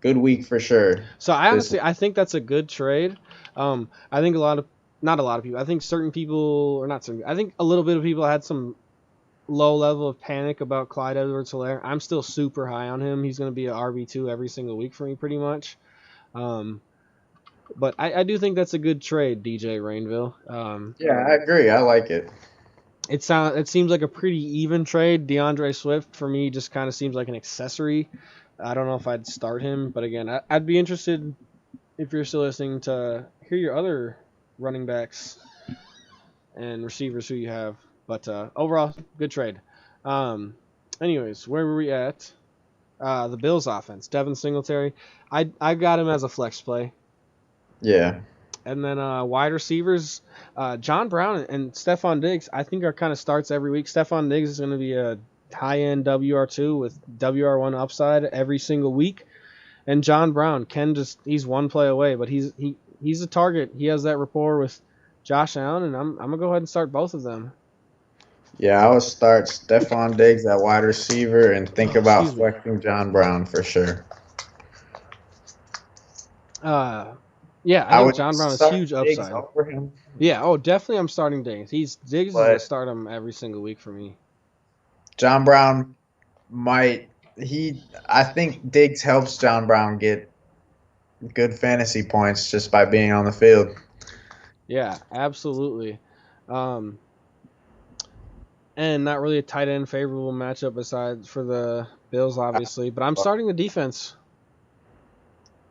Good week for sure. So I think that's a good trade. I think not a lot of people. I think certain people, or not certain, I think a little bit of people had some low level of panic about Clyde Edwards-Helaire. I'm still super high on him. He's going to be an RB2 every single week for me pretty much. But I do think that's a good trade, DJ Rainville. Yeah, I agree. I like it. It seems like a pretty even trade. DeAndre Swift for me just kind of seems like an accessory. I don't know if I'd start him, but again, I'd be interested, if you're still listening, to hear your other running backs and receivers who you have. But overall, good trade. Anyways, where were we at? The Bills offense. Devin Singletary. I got him as a flex play. Yeah. And then wide receivers, John Brown and Stephon Diggs, I think are kind of starts every week. Stephon Diggs is going to be a high-end WR2 with WR1 upside every single week. And John Brown, he's one play away, but he's a target. He has that rapport with Josh Allen, and I'm going to go ahead and start both of them. Yeah, I would start Stephon Diggs at wide receiver and think Oh, about excuse me. flexing John Brown for sure. Yeah, I I think would John Brown is start huge Diggs upside. over him, Yeah, oh, definitely I'm starting Diggs. Diggs is a but start him every single week for me. John Brown might I think Diggs helps John Brown get good fantasy points just by being on the field. Yeah, absolutely. Um, and not really a tight end favorable matchup besides for the Bills, obviously. But I'm starting the defense.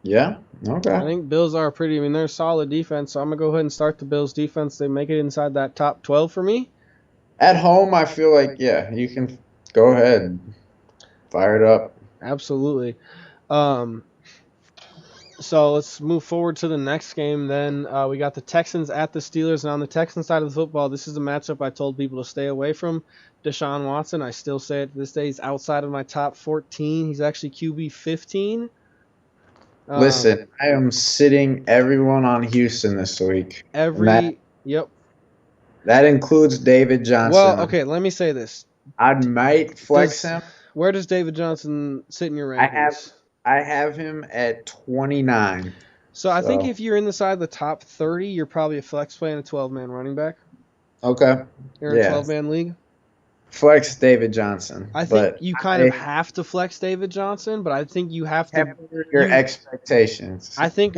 Yeah. I Okay. think Bills are pretty. I mean, they're a solid defense, so I'm gonna go ahead and start the Bills defense. They make it inside that top 12 for me. At home, I feel like you can go ahead, fire it up. Absolutely. Um, so let's move forward to the next game. Then we got the Texans at the Steelers, and on the Texans side of the football, this is a matchup I told people to stay away from. Deshaun Watson, I still say it to this day, he's outside of my top 14. He's actually QB 15. Listen, I am sitting everyone on Houston this week, and Yep. that includes David Johnson. Well, okay, let me say this. I might flex him. Where does David Johnson sit in your rankings? I have him at 29. So I think if you're inside the top 30, you're probably a flex play in a 12-man running back. Okay. You're in a 12-man league. Flex David Johnson. I think you kind of have to flex David Johnson, but I think you have to temper your expectations. I think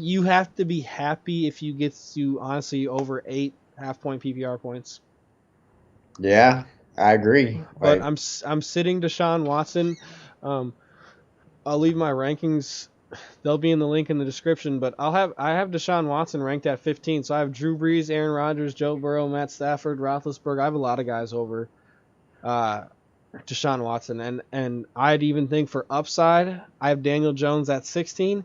you have to be happy if you get to honestly over 8 half-point PPR points. Yeah, I agree. But I'm sitting Deshaun Watson. I'll leave my rankings. They'll be in the link in the description. But I have Deshaun Watson ranked at 15. So I have Drew Brees, Aaron Rodgers, Joe Burrow, Matt Stafford, Roethlisberger. I have a lot of guys over Deshaun Watson, and I'd even think for upside, I have Daniel Jones at 16.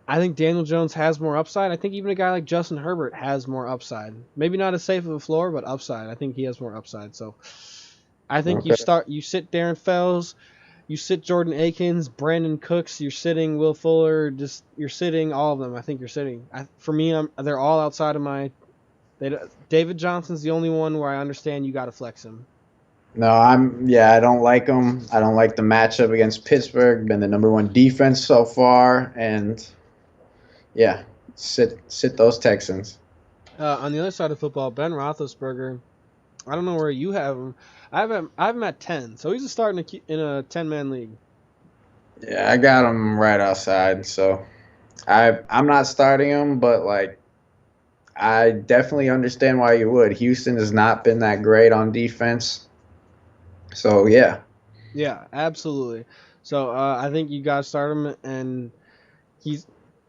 I think Daniel Jones has more upside. I think even a guy like Justin Herbert has more upside. Maybe not as safe of a floor, but upside. I think he has more upside. So I think you sit Darren Fells, you sit Jordan Akins, Brandon Cooks, you're sitting Will Fuller, you're sitting all of them. I think you're sitting. For me, they're all outside of my. David Johnson's the only one where I understand you got to flex him. No, I don't like him. I don't like the matchup against Pittsburgh. Been the number 1 defense so far, and yeah, sit those Texans. On the other side of football, Ben Roethlisberger, I don't know where you have him. I have him at 10, so he's a start in a 10-man league. Yeah, I got him right outside, so I'm not starting him, but I definitely understand why you would. Houston has not been that great on defense. So, yeah. Yeah, absolutely. So, I think you got to start him, and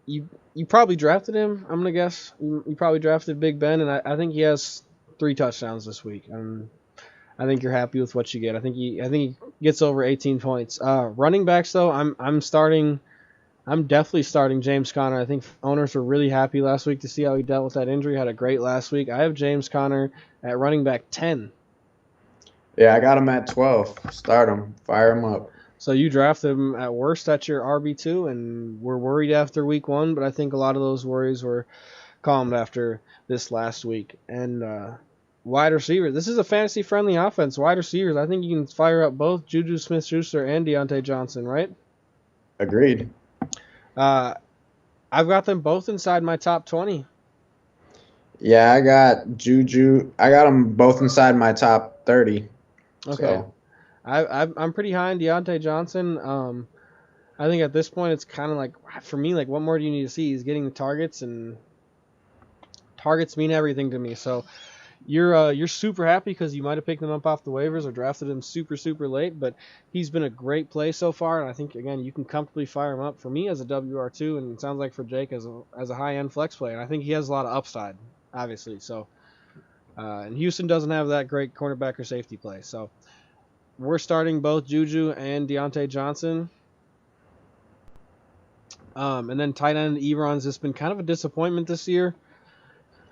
you probably drafted him, I'm going to guess. You probably drafted Big Ben, and I think he has 3 touchdowns this week. I think you're happy with what you get. I think he gets over 18 points. Running backs, though, I'm definitely starting James Conner. I think owners were really happy last week to see how he dealt with that injury. Had a great last week. I have James Conner at running back 10. Yeah, I got him at 12. Start him. Fire him up. So you drafted him at worst at your RB2, and we're worried after week 1, but I think a lot of those worries were calmed after this last week. And wide receiver. This is a fantasy-friendly offense. Wide receivers, I think you can fire up both Juju Smith-Schuster and Deontay Johnson, right? Agreed. I've got them both inside my top 20. Yeah, I got Juju. I got them both inside my top 30. Okay. So. I'm pretty high on Deontay Johnson. I think at this point it's kind of like, for me, like, what more do you need to see? He's getting the targets, and targets mean everything to me. So you're super happy because you might have picked him up off the waivers or drafted him super, super late, but he's been a great play so far, and I think, again, you can comfortably fire him up for me as a WR2, and it sounds like for Jake as a high-end flex play, and I think he has a lot of upside, obviously. So and Houston doesn't have that great cornerback or safety play, so we're starting both Juju and Deontay Johnson. And then tight end Ebron's just been kind of a disappointment this year.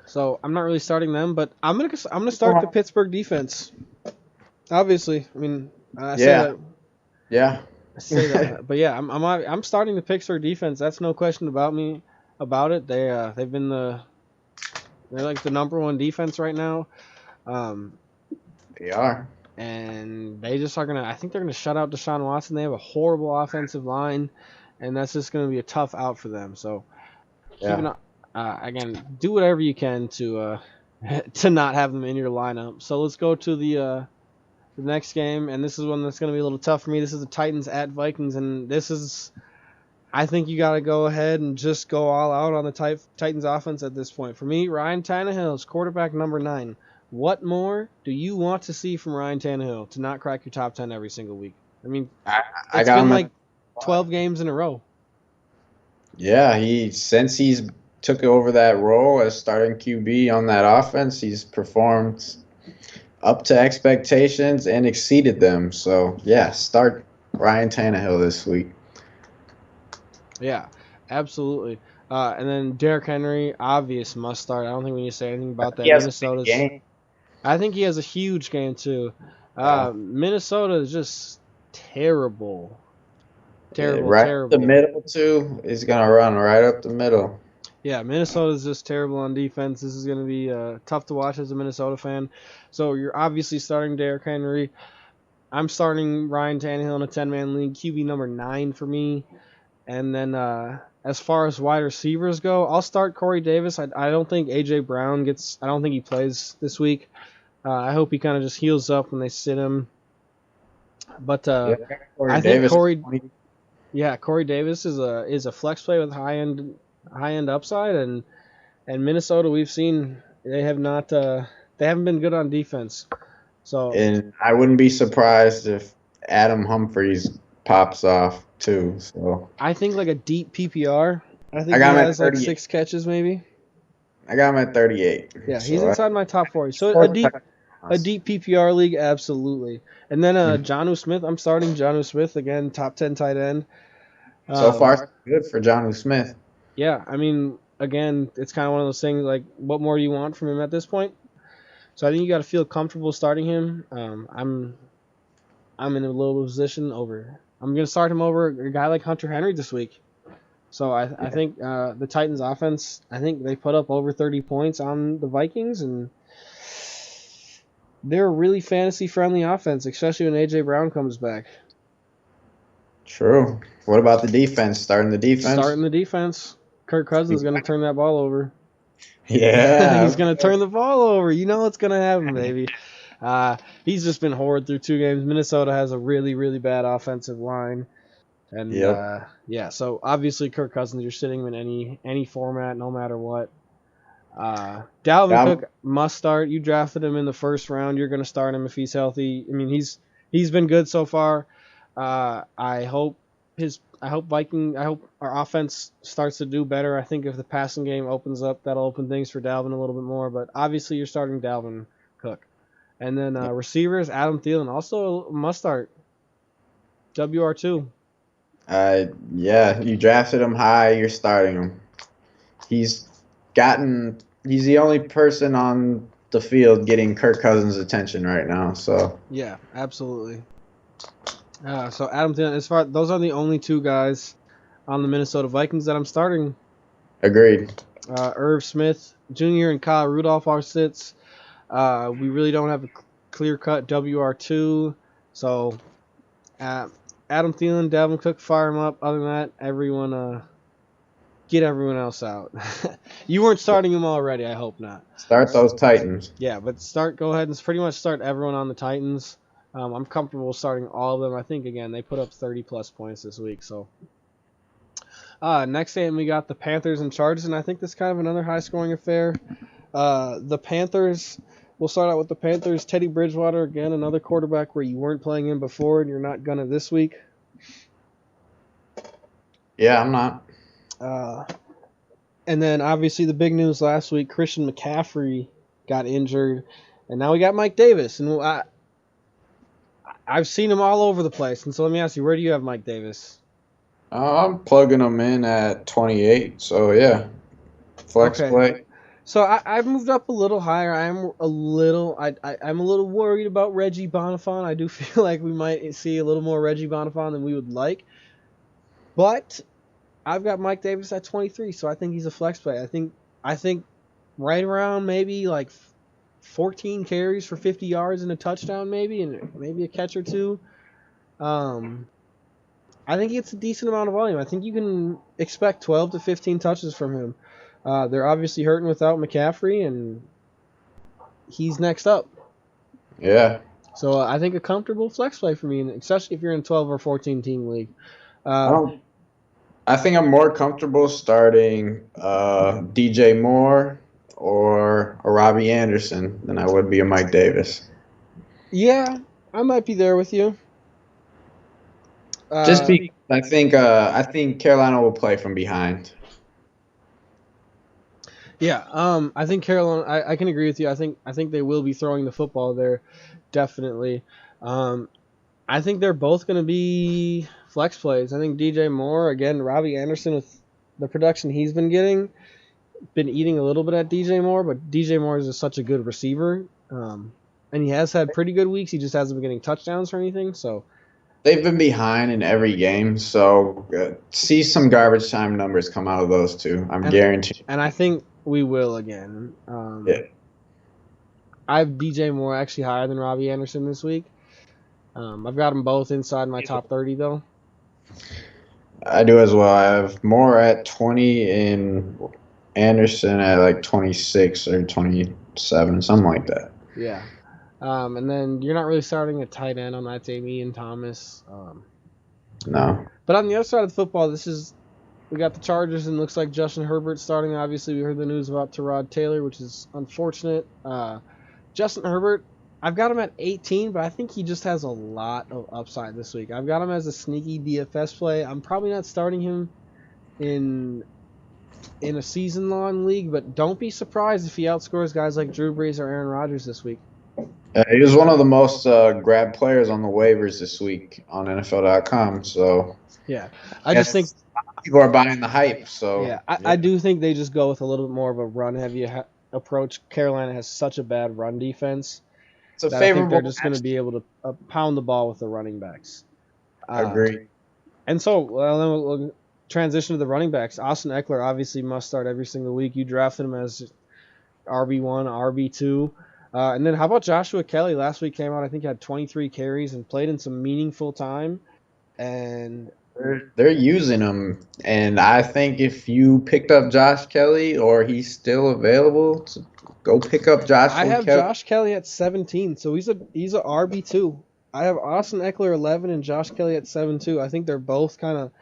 So I'm not really starting them, but I'm gonna start the Pittsburgh defense. Obviously, I mean, I say that. Yeah. I say that, but yeah, I'm starting the Pittsburgh defense. That's no question about it. They're like the number 1 defense right now. They are. And they just are going to, I think they're going to shut out Deshaun Watson. They have a horrible offensive line, and that's just going to be a tough out for them. So keep an again, do whatever you can to to not have them in your lineup. So let's go to the next game, and this is one that's going to be a little tough for me. This is the Titans at Vikings, and this is, I think you got to go ahead and just go all out on the Titans offense at this point. For me, Ryan Tannehill is quarterback number 9. What more do you want to see from Ryan Tannehill to not crack your top 10 every single week? I mean, I it's got been him like 12 games in a row. Yeah, since he's took over that role as starting QB on that offense, he's performed up to expectations and exceeded them. So, yeah, start Ryan Tannehill this week. Yeah, absolutely. And then Derrick Henry, obvious must start. I don't think we need to say anything about that. He has a Minnesota's big game. I think he has a huge game too. Yeah. Minnesota is just terrible. Terrible, right terrible. up the middle, too. He's going to run right up the middle. Yeah, Minnesota is just terrible on defense. This is going to be tough to watch as a Minnesota fan. So you're obviously starting Derrick Henry. I'm starting Ryan Tannehill in a 10-man league, QB number 9 for me. And then as far as wide receivers go, I'll start Corey Davis. I don't think A.J. Brown I don't think he plays this week. I hope he kind of just heals up when they sit him. But I think Corey Davis is a flex play with high end upside, and Minnesota, we've seen they haven't been good on defense. So, and I wouldn't be surprised if Adam Humphries pops off too. So I think like a deep PPR. I think he got him at has like 38. 6 catches maybe. I got him at 38. Yeah, he's inside my top 40. So a deep PPR league, absolutely. And then Jonnu Smith, I'm starting Jonnu Smith again, top 10 tight end. So far, so good for Jonnu Smith. Yeah, I mean, again, it's kind of one of those things like, what more do you want from him at this point? So I think you got to feel comfortable starting him. I'm in a little position over. I'm going to start him over a guy like Hunter Henry this week. So I think the Titans offense, I think they put up over 30 points on the Vikings, and they're a really fantasy-friendly offense, especially when A.J. Brown comes back. True. What about the defense? Starting the defense? Kirk Cousins is going to turn that ball over. Yeah. He's going to turn the ball over. You know what's going to happen, baby. He's just been horrid through 2 games. Minnesota has a really, really bad offensive line. And, so obviously Kirk Cousins, you're sitting him in any format, no matter what. Dalvin Cook must start. You drafted him in the first round. You're going to start him if he's healthy. I mean, he's been good so far. I hope our offense starts to do better. I think if the passing game opens up, that'll open things for Dalvin a little bit more. But obviously, you're starting Dalvin Cook. And then receivers, Adam Thielen, also a must start. WR2. You drafted him high. You're starting him. He's the only person on the field getting Kirk Cousins' attention right now. So yeah, absolutely. So Adam Thielen, those are the only 2 guys on the Minnesota Vikings that I'm starting. Agreed. Irv Smith Jr. and Kyle Rudolph are sits. We really don't have a clear-cut WR2. So Adam Thielen, Dalvin Cook, fire him up. Other than that, everyone get everyone else out. You weren't starting him already, I hope not. Start those Titans. Yeah, but go ahead and pretty much start everyone on the Titans. I'm comfortable starting all of them. I think, again, they put up 30-plus points this week. So next game, we got the Panthers and Chargers, and I think this is kind of another high-scoring affair. The Panthers, we'll start out with the Panthers. Teddy Bridgewater, again, another quarterback where you weren't playing him before and you're not going to this week. Yeah, I'm not. And then, obviously, the big news last week, Christian McCaffrey got injured, and now we got Mike Davis. And I've seen him all over the place. And so let me ask you, where do you have Mike Davis? I'm plugging him in at 28. So, yeah, flex play. So I've moved up a little higher. I'm a little worried about Reggie Bonifant. I do feel like we might see a little more Reggie Bonifant than we would like. But I've got Mike Davis at 23, so I think he's a flex play. I think right around maybe like 14 carries for 50 yards and a touchdown, maybe, and maybe a catch or two. I think he gets a decent amount of volume. I think you can expect 12 to 15 touches from him. They're obviously hurting without McCaffrey, and he's next up. Yeah. So I think a comfortable flex play for me, especially if you're in a 12 or 14 team league. I think I'm more comfortable starting DJ Moore or a Robbie Anderson than I would be a Mike Davis. Yeah, I might be there with you. Just because I think Carolina will play from behind. Yeah, I think Carolina. I can agree with you. I think they will be throwing the football there, definitely. I think they're both going to be flex plays. I think DJ Moore, again, Robbie Anderson with the production he's been getting, been eating a little bit at DJ Moore, but DJ Moore is just such a good receiver, and he has had pretty good weeks. He just hasn't been getting touchdowns or anything. So they've been behind in every game. So see some garbage time numbers come out of those two. I'm guaranteed. And I think we will again. Yeah. I have DJ Moore actually higher than Robbie Anderson this week. I've got them both inside my top 30, though. I do as well. I have Moore at 20 and Anderson at like 26 or 27, something like that. Yeah. And then you're not really starting a tight end on that team, Ian Thomas. No. But on the other side of the football, we got the Chargers, and it looks like Justin Herbert starting. Obviously, we heard the news about Tyrod Taylor, which is unfortunate. Justin Herbert, I've got him at 18, but I think he just has a lot of upside this week. I've got him as a sneaky DFS play. I'm probably not starting him in a season-long league, but don't be surprised if he outscores guys like Drew Brees or Aaron Rodgers this week. He was one of the most grabbed players on the waivers this week on NFL.com. So yeah, I just think people are buying the hype. So yeah, I do think they just go with a little bit more of a run-heavy approach. Carolina has such a bad run defense. It's a I favorable. think they're just going to be able to pound the ball with the running backs. Agree. And so, well, then we'll transition to the running backs. Austin Eckler obviously must start every single week. You drafted him as RB1, RB2. And then how about Joshua Kelly? Last week came out, I think had 23 carries and played in some meaningful time. And they're using him. And I think if you picked up Josh Kelly or he's still available, go pick up Josh Kelly. I have Josh Kelly at 17, so he's a RB2. I have Austin Eckler 11 and Josh Kelly at 7-2. I think they're both kind of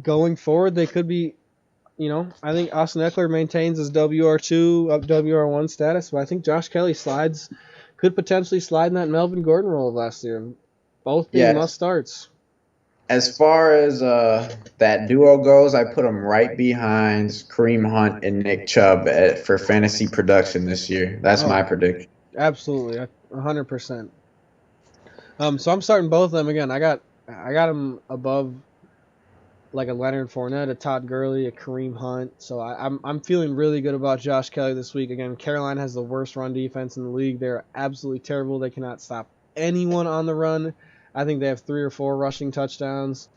going forward. They could be, I think Austin Eckler maintains his WR2 up WR1 status, but I think Josh Kelly could potentially slide in that Melvin Gordon role of last year. Both being must starts. As far as that duo goes, I put them right behind Kareem Hunt and Nick Chubb for fantasy production this year. That's my prediction. Absolutely, 100%. So I'm starting both of them again. I got them above like a Leonard Fournette, a Todd Gurley, a Kareem Hunt. So I'm feeling really good about Josh Kelly this week. Again, Carolina has the worst run defense in the league. They're absolutely terrible. They cannot stop anyone on the run. I think they have 3 or 4 rushing touchdowns,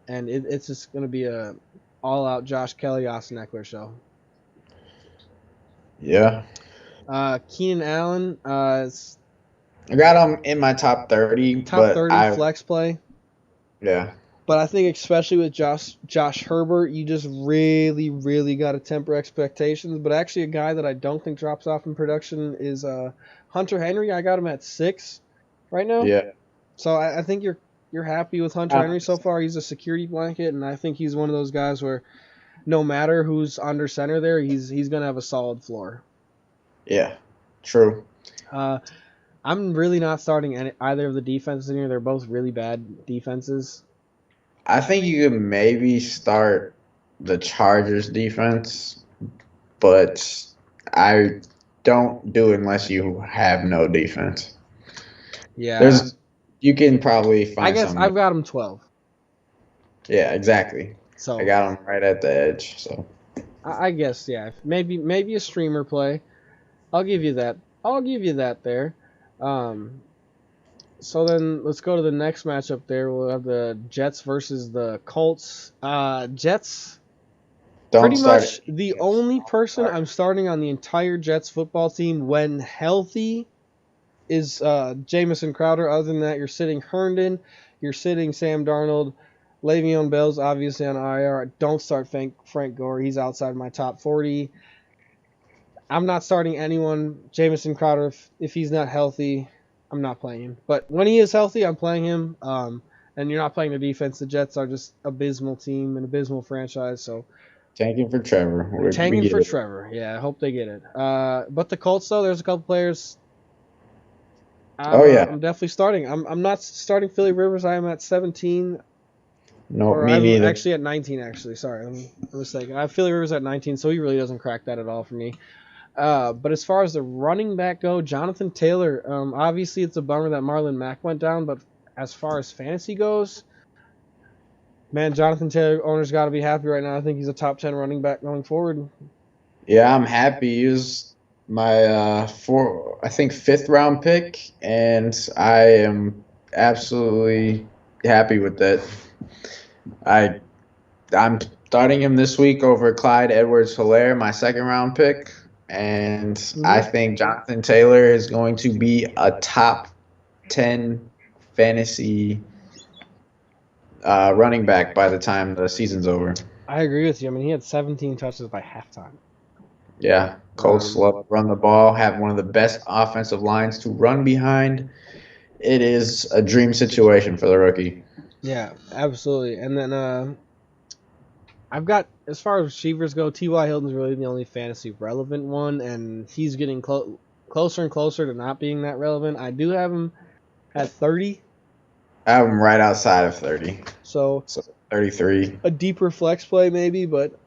and it's just going to be a all-out Josh Kelly, Austin Eckler show. Yeah. Keenan Allen, I got him in my top 30. Top 30 flex play. Yeah. But I think especially with Josh Herbert, you just really, really got to temper expectations. But actually a guy that I don't think drops off in production is Hunter Henry. I got him at 6 right now. Yeah. So I think you're happy with Hunter Henry so far. He's a security blanket, and I think he's one of those guys where no matter who's under center there, he's going to have a solid floor. Yeah, true. I'm really not starting either of the defenses in here. They're both really bad defenses. I think you could maybe start the Chargers defense, but I don't do it unless you have no defense. Yeah. You can probably find. I guess something. I've got them 12. Yeah, exactly. So I got them right at the edge. So I guess maybe a streamer play. I'll give you that. There. So then let's go to the next matchup there. We'll have the Jets versus the Colts. Jets Don't Pretty start much the only person I'm starting on the entire Jets football team when healthy is Jamison Crowder. Other than that, you're sitting Herndon, you're sitting Sam Darnold, Le'Veon Bell's obviously on IR. Don't start Frank Gore. He's outside my top 40. I'm not starting anyone. Jamison Crowder, if he's not healthy, I'm not playing him. But when he is healthy, I'm playing him. And you're not playing the defense. The Jets are just abysmal team, an abysmal franchise. So tanking for Trevor. I'm tanking for Trevor. Yeah, I hope they get it. But the Colts, though, there's a couple players. I'm definitely starting. I'm not starting Philly Rivers. I am at 17. No, or me I'm neither. actually at 19. Actually, sorry, I'm mistaken. I have Philly Rivers at 19, so he really doesn't crack that at all for me. But as far as the running back go, Jonathan Taylor. Obviously, it's a bummer that Marlon Mack went down, but as far as fantasy goes, man, Jonathan Taylor owners got to be happy right now. I think he's a top 10 running back going forward. Yeah, I'm happy. He was my fifth round pick, and I am absolutely happy with that. I'm starting him this week over Clyde Edwards-Helaire, my second round pick, and I think Jonathan Taylor is going to be a top 10 fantasy running back by the time the season's over. I agree with you. I mean, he had 17 touches by halftime. Yeah, Colts love to run the ball, have one of the best offensive lines to run behind. It is a dream situation for the rookie. Yeah, absolutely. And then I've got, as far as receivers go, T.Y. Hilton's really the only fantasy relevant one, and he's getting closer and closer to not being that relevant. I do have him at 30. I have him right outside of 30. So 33. A deeper flex play maybe, but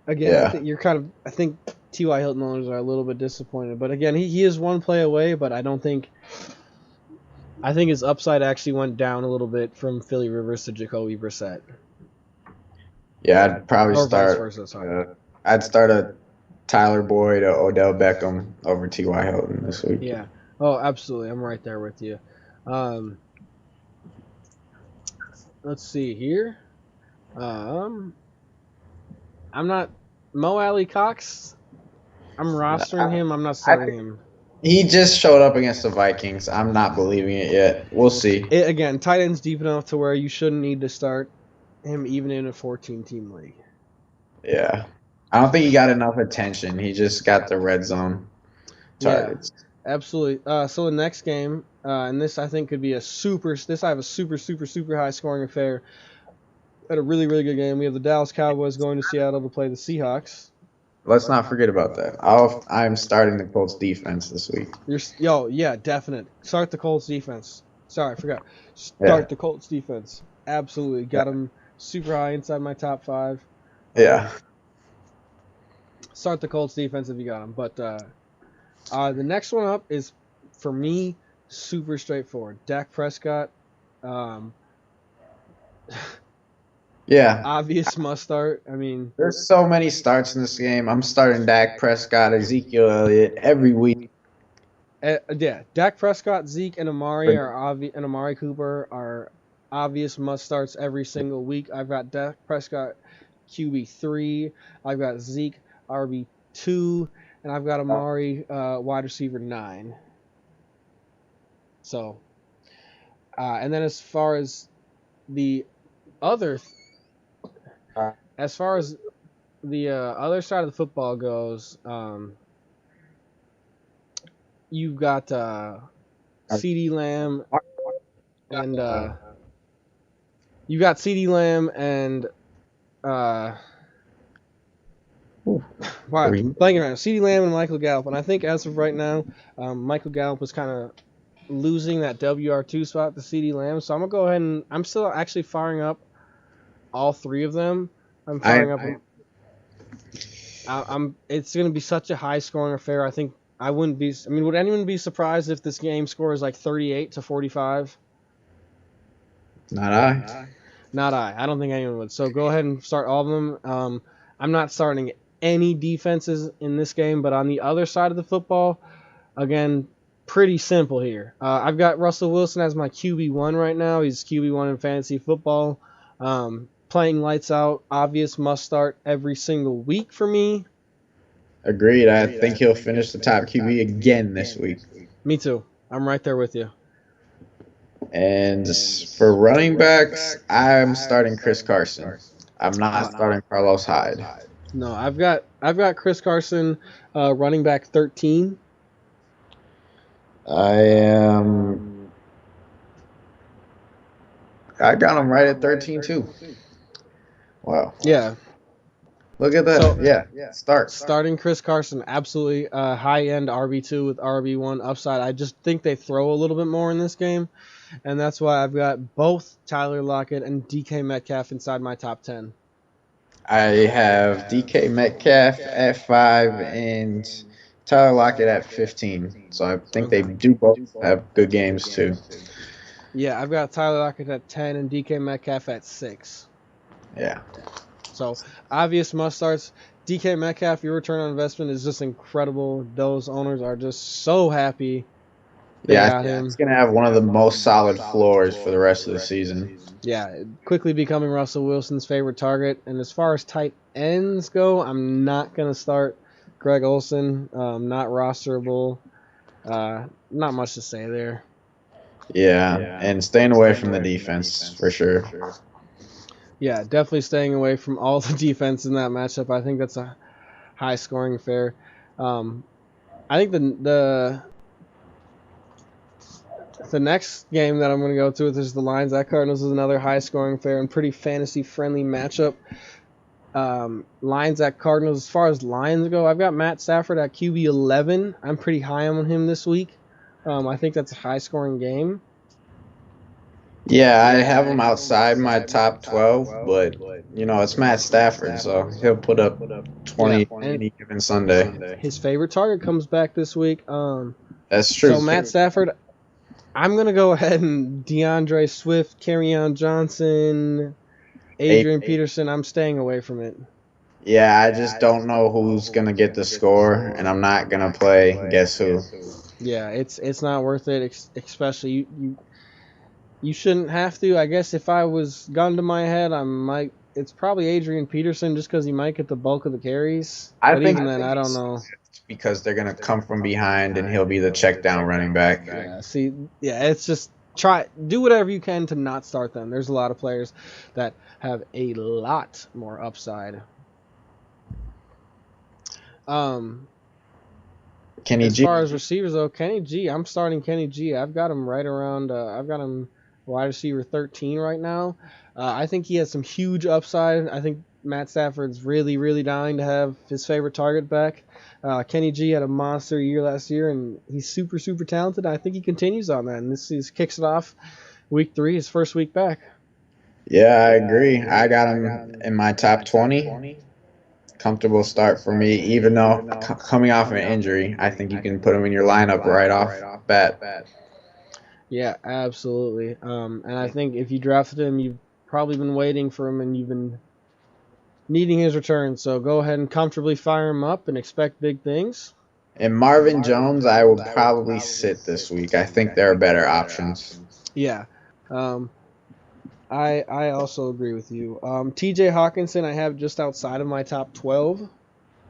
again, Yeah. I think T.Y. Hilton owners are a little bit disappointed. But again, he is one play away, but I think his upside actually went down a little bit from Philly Rivers to Jacoby Brissett. Yeah, I'd probably Or start. vice versa, sorry. I'd start a Tyler Boyd or Odell Beckham over T.Y. Hilton this week. Yeah. Oh, absolutely. I'm right there with you. Let's see here. I'm not Mo Alley Cox. I'm rostering him. I'm not starting him. He just showed up against the Vikings. I'm not believing it yet. We'll see. Again, tight end's deep enough to where you shouldn't need to start him even in a 14-team league. Yeah. I don't think he got enough attention. He just got the red zone targets. Yeah, absolutely. So the next game, and this I think could be I have a super high scoring affair. Had a really, really good game. We have the Dallas Cowboys going to Seattle to play the Seahawks. Let's not forget about that. I'm starting the Colts defense this week. Definite. Start the Colts defense. Sorry, I forgot. Start the Colts defense. Absolutely. Got them super high inside my top 5. Yeah. Start the Colts defense if you got them. But the next one up is, for me, super straightforward. Dak Prescott. Yeah. Obvious must start. I mean, there's so many starts in this game. I'm starting Dak Prescott, Ezekiel Elliott every week. Dak Prescott, Zeke, and Amari and Amari Cooper are obvious must starts every single week. I've got Dak Prescott QB3. I've got Zeke RB2, and I've got Amari wide receiver 9. So, and then as far as the other side of the football goes, you've got CeeDee Lamb and blanking around. CeeDee Lamb and Michael Gallup, and I think as of right now, Michael Gallup was kind of losing that WR2 spot to CeeDee Lamb, so I'm gonna go ahead and I'm still actually firing up all 3 of them. I'm firing up. It's gonna be such a high scoring affair. I think would anyone be surprised if this game scores like 38-45? Not I. Not I. I don't think anyone would. So go ahead and start all of them. I'm not starting any defenses in this game, but on the other side of the football, again, pretty simple here. I've got Russell Wilson as my QB1 right now. He's QB1 in fantasy football. playing lights out, obvious must start every single week for me. Agreed. I think he'll finish the top QB again this week. Me too. I'm right there with you. And for running backs, I'm starting Chris Carson. I'm not starting Carlos Hyde. No, I've got Chris Carson, running back 13. I got him right at 13 too. Wow. Yeah. Look at that. So, Start. Starting Chris Carson, absolutely high-end RB2 with RB1 upside. I just think they throw a little bit more in this game, and that's why I've got both Tyler Lockett and DK Metcalf inside my top 10. I have DK Metcalf at 5 and Tyler Lockett at 15. So I think they do both have good games too. Yeah, I've got Tyler Lockett at 10 and DK Metcalf at 6. Yeah. So, obvious must-starts. DK Metcalf, your return on investment is just incredible. Those owners are just so happy they got him. He's going to have one of the most solid floors for the rest of the season. Yeah, quickly becoming Russell Wilson's favorite target. And as far as tight ends go, I'm not going to start Greg Olsen. Not rosterable. Not much to say there. Yeah, and staying away from the defense for sure. Yeah, definitely staying away from all the defense in that matchup. I think that's a high-scoring affair. I think the next game that I'm going to go to is the Lions at Cardinals is another high-scoring affair and pretty fantasy-friendly matchup. Lions at Cardinals. As far as Lions go, I've got Matt Stafford at QB 11. I'm pretty high on him this week. I think that's a high-scoring game. Yeah, I have him outside my top 12, but, it's Matt Stafford, so he'll put up 20 any given Sunday. His favorite target comes back this week. That's true. So Matt Stafford, I'm going to go ahead and DeAndre Swift, Kerryon Johnson, Adrian Peterson. I'm staying away from it. Yeah, I just don't know who's going to get the score, and I'm not going to play guess who. Yeah, it's not worth it, especially you shouldn't have to. I guess if I was gun to my head, it's probably Adrian Peterson just because he might get the bulk of the carries. I don't know. It's because they're going to come from behind and he'll be the check down running back. Yeah, it's just do whatever you can to not start them. There's a lot of players that have a lot more upside. Kenny G. As far as receivers though, Kenny G, I'm starting Kenny G. I've got him right around. I've got him wide receiver 13 right now. I think he has some huge upside. I think Matt Stafford's really, really dying to have his favorite target back. Kenny G had a monster year last year, and he's super, super talented. I think he continues on that, and this kicks it off week 3, his first week back. Yeah, I agree. I got him in my top 20. Comfortable start for me, even though coming off an injury, I think you can put him in your lineup right off bat. Yeah, absolutely. And I think if you drafted him, you've probably been waiting for him and you've been needing his return. So go ahead and comfortably fire him up and expect big things. And Marvin Jones, I will probably sit this week. I think there are better options. Yeah. I also agree with you. TJ Hawkinson, I have just outside of my top 12.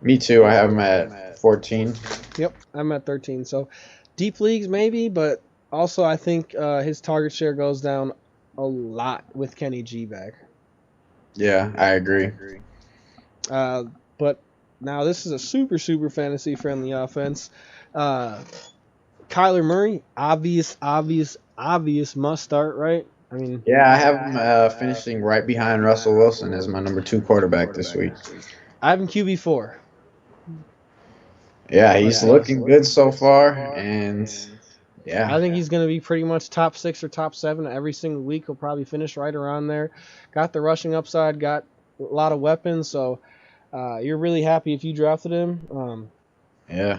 Me too. I have him at 14. Yep, I'm at 13. So deep leagues maybe, but also I think his target share goes down a lot with Kenny G back. Yeah, I agree. But now this is a super, super fantasy-friendly offense. Kyler Murray, obvious must start, right? I mean, yeah, I have him finishing right behind Russell Wilson as my number 2 quarterback this week. I have him QB4. Yeah, he's looking good so far, and yeah. I think he's going to be pretty much top 6 or top 7 every single week. He'll probably finish right around there. Got the rushing upside, got a lot of weapons, so you're really happy if you drafted him. Yeah.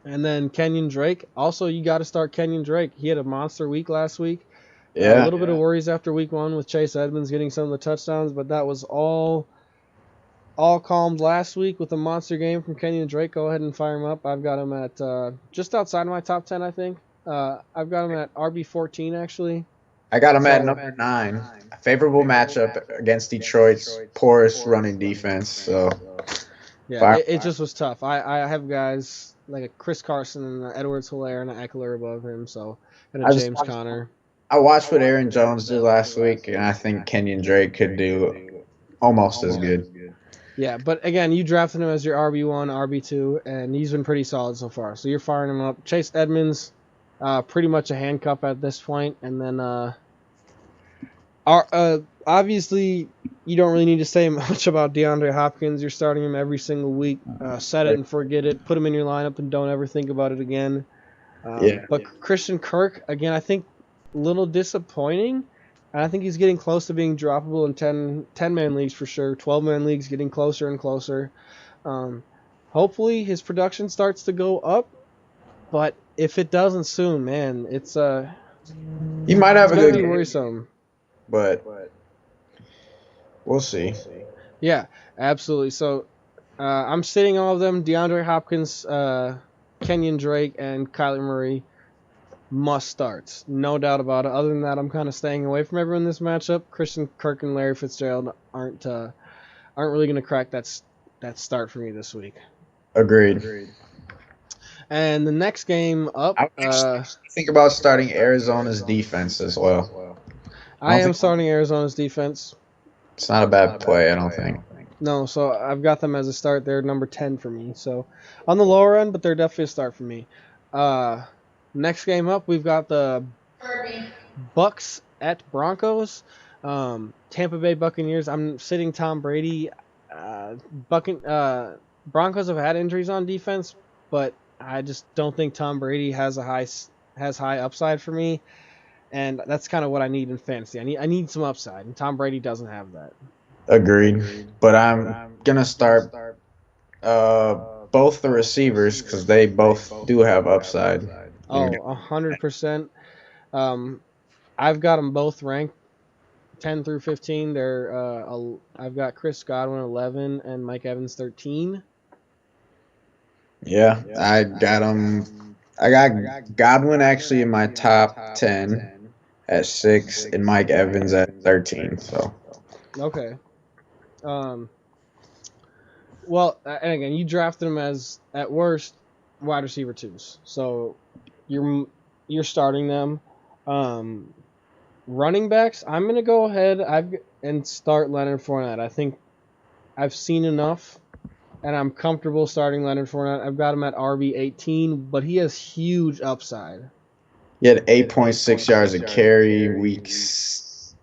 And then Kenyon Drake. Also, you got to start Kenyon Drake. He had a monster week last week. Yeah. A little bit of worries after week 1 with Chase Edmonds getting some of the touchdowns, but that was all calmed last week with a monster game from Kenyon Drake. Go ahead and fire him up. I've got him at just outside of my top 10, I think. I've got him at RB14, actually. I got him at number 9. A favorable matchup against Detroit's poorest running defense. So, Yeah, it just was tough. I have guys like a Chris Carson and a Edwards Hilaire and an Eckler above him, so and a James Conner. I watched what Aaron Jones did last week, and I think Kenyon Drake could do almost as good. Yeah, but again, you drafted him as your RB1, RB2, and he's been pretty solid so far. So you're firing him up. Chase Edmonds, pretty much a handcuff at this point, and then obviously you don't really need to say much about DeAndre Hopkins. You're starting him every single week. Set it and forget it. Put him in your lineup and don't ever think about it again. But Christian Kirk, again, I think a little disappointing. I think he's getting close to being droppable in 10-man leagues for sure. 12-man leagues getting closer and closer. Hopefully his production starts to go up, but if it doesn't soon, man, it's he might have a good game, worrisome. But we'll see. Yeah, absolutely. So I'm sitting all of them: DeAndre Hopkins, Kenyon Drake, and Kyler Murray. Must starts, no doubt about it. Other than that, I'm kind of staying away from everyone in this matchup. Christian Kirk and Larry Fitzgerald aren't really going to crack that start for me this week. Agreed. And the next game up, think about starting Arizona's defense as well. I am starting Arizona's defense. It's not a bad play, I don't think. No, so I've got them as a start. They're number 10 for me. So on the lower end, but they're definitely a start for me. Next game up, we've got the Bucks at Broncos. Tampa Bay Buccaneers. I'm sitting Tom Brady. Broncos have had injuries on defense, but I just don't think Tom Brady has high upside for me, and that's kind of what I need in fantasy. I need some upside, and Tom Brady doesn't have that. Agreed. But I'm gonna start both the receivers because they both do have upside. Oh, 100%. I've got them both ranked 10 through 15. I've got Chris Godwin 11 and Mike Evans 13. Yeah, I got them. I got Godwin actually in my top 10 at 6 and Mike Evans at 13. So. Okay. Well, and again, you drafted him as at worst wide receiver 2s. So. You're starting them. Running backs, I'm going to go ahead and start Leonard Fournette. I think I've seen enough, and I'm comfortable starting Leonard Fournette. I've got him at RB18, but he has huge upside. He had 8.6 yards a carry week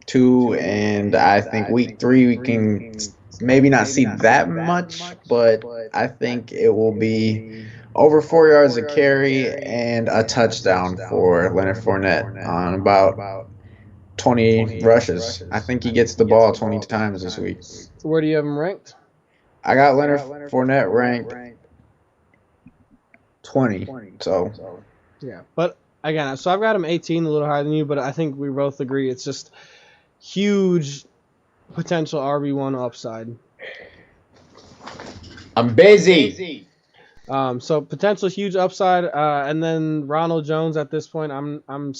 2, and I think week 3 we can maybe not see that much, but I think it will be over 4 yards a carry and a touchdown for Leonard Fournette on about 20 rushes. I think he gets the ball 20 times this week. Where do you have him ranked? I got Leonard Fournette ranked 20. So yeah, but again, so I've got him 18, a little higher than you, but I think we both agree it's just huge potential RB1 upside. I'm busy. So potential huge upside, and then Ronald Jones at this point, I'm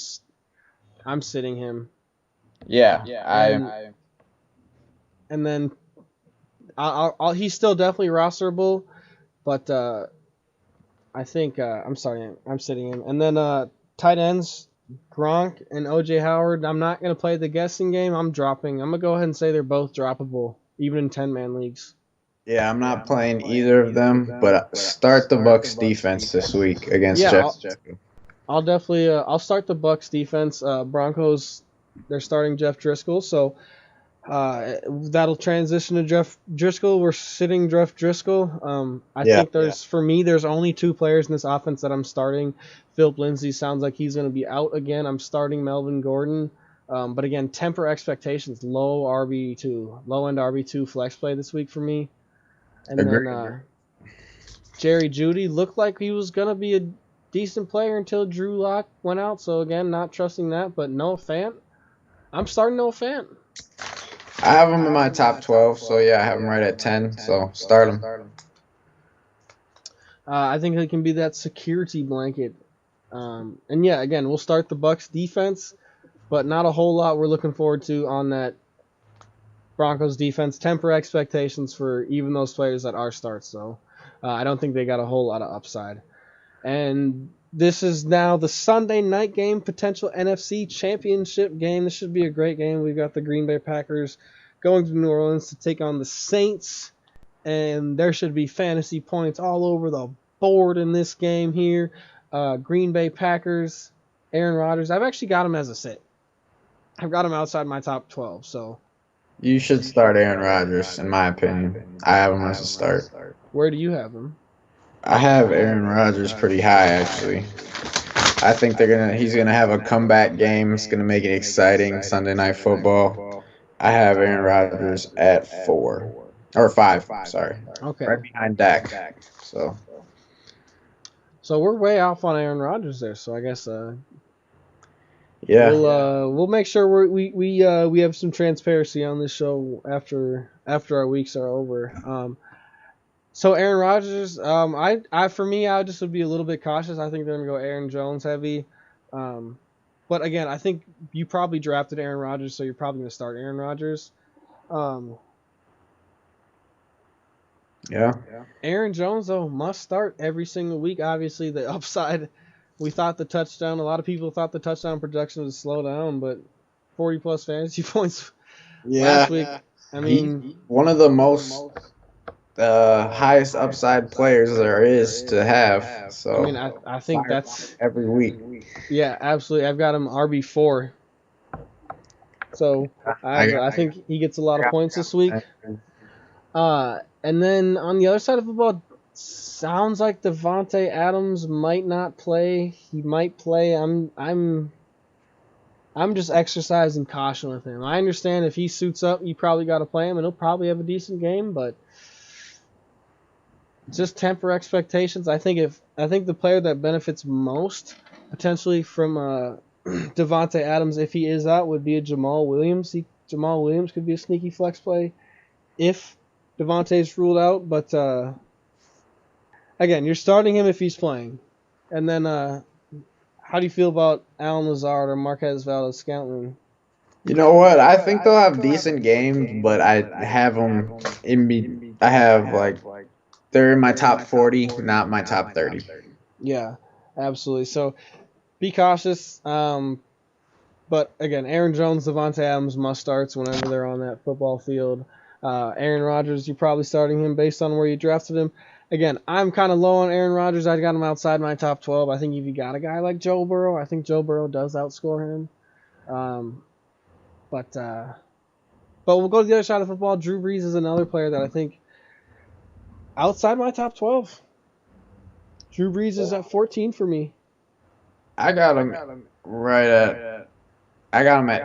sitting him. Yeah. And then he's still definitely rosterable, but I think I'm sitting him. And then tight ends, Gronk and OJ Howard. I'm not gonna play the guessing game. I'm gonna go ahead and say they're both droppable, even in 10-man leagues. Yeah, I'm not playing either of them, but start the Bucks defense this week against Jeff. I'll definitely I'll start the Bucks defense. Broncos, they're starting Jeff Driscoll, so that'll transition to Jeff Driscoll. We're sitting Jeff Driscoll. I think there's only 2 players in this offense that I'm starting. Philip Lindsay sounds like he's going to be out again. I'm starting Melvin Gordon. But again, temper expectations. Low end RB2 flex play this week for me. And then Jerry Jeudy looked like he was going to be a decent player until Drew Lock went out. So, again, not trusting that. But Noah Fant, I'm starting Noah Fant. I have him in my top 12. So, yeah, I have him right at 10. So, start him. I think he can be that security blanket. And, yeah, again, we'll start the Bucks defense. but not a whole lot we're looking forward to on that Broncos defense. Temper expectations for even those players that are starts, though. I don't think they got a whole lot of upside. And this is now the Sunday night game, potential NFC Championship game. This should be a great game. We've got the Green Bay Packers going to New Orleans to take on the Saints. And there should be fantasy points all over the board in this game here. Green Bay Packers, Aaron Rodgers. I've actually got him as a sit. I've got him outside my top 12. So You should start Aaron Rodgers, in my opinion. I have him as a start. where do you have him? I have Aaron Rodgers pretty high, actually. I think he's gonna have a comeback game. It's gonna make it exciting. Sunday Night Football. I have Aaron Rodgers at 4 or 5. Sorry, Okay. right behind Dak. So So we're way off on Aaron Rodgers there. So I guess yeah, we'll make sure we have some transparency on this show after our weeks are over. So Aaron Rodgers, for me, I just would be a little bit cautious. I think they're gonna go Aaron Jones heavy. But again, I think you probably drafted Aaron Rodgers, so you're probably gonna start Aaron Rodgers. yeah. Aaron Jones, though, must start every single week. Obviously, the upside, a lot of people thought the touchdown production would slow down, but 40-plus fantasy points last week. I mean, One of the most highest upside players there is to have. So I mean, I think that's, every week. yeah, absolutely. I've got him RB4. So I think he gets a lot of points this week. And then on the other side of the ball, sounds like Devontae Adams might not play. He might play. I'm just exercising caution with him. I understand if he suits up, you probably got to play him, and he'll probably have a decent game. But just temper expectations. I think the player that benefits most potentially from Devontae Adams, if he is out, would be a Jamal Williams. Jamal Williams could be a sneaky flex play if Devontae's ruled out, but again, you're starting him if he's playing. And then, how do you feel about Allen Lazard or Marquez Valdes-Scantling? You know what? I think they'll have decent games, but I have them they're in my top 40, not my top 30. Yeah, absolutely. So be cautious. But again, Aaron Jones, Devontae Adams must starts whenever they're on that football field. Aaron Rodgers, you're probably starting him based on where you drafted him. Again, I'm kind of low on Aaron Rodgers. I got him outside my top 12. I think if you got a guy like Joe Burrow, I think Joe Burrow does outscore him. But we'll go to the other side of football. Drew Brees is another player that I think outside my top 12. Drew Brees is at 14 for me. I got him at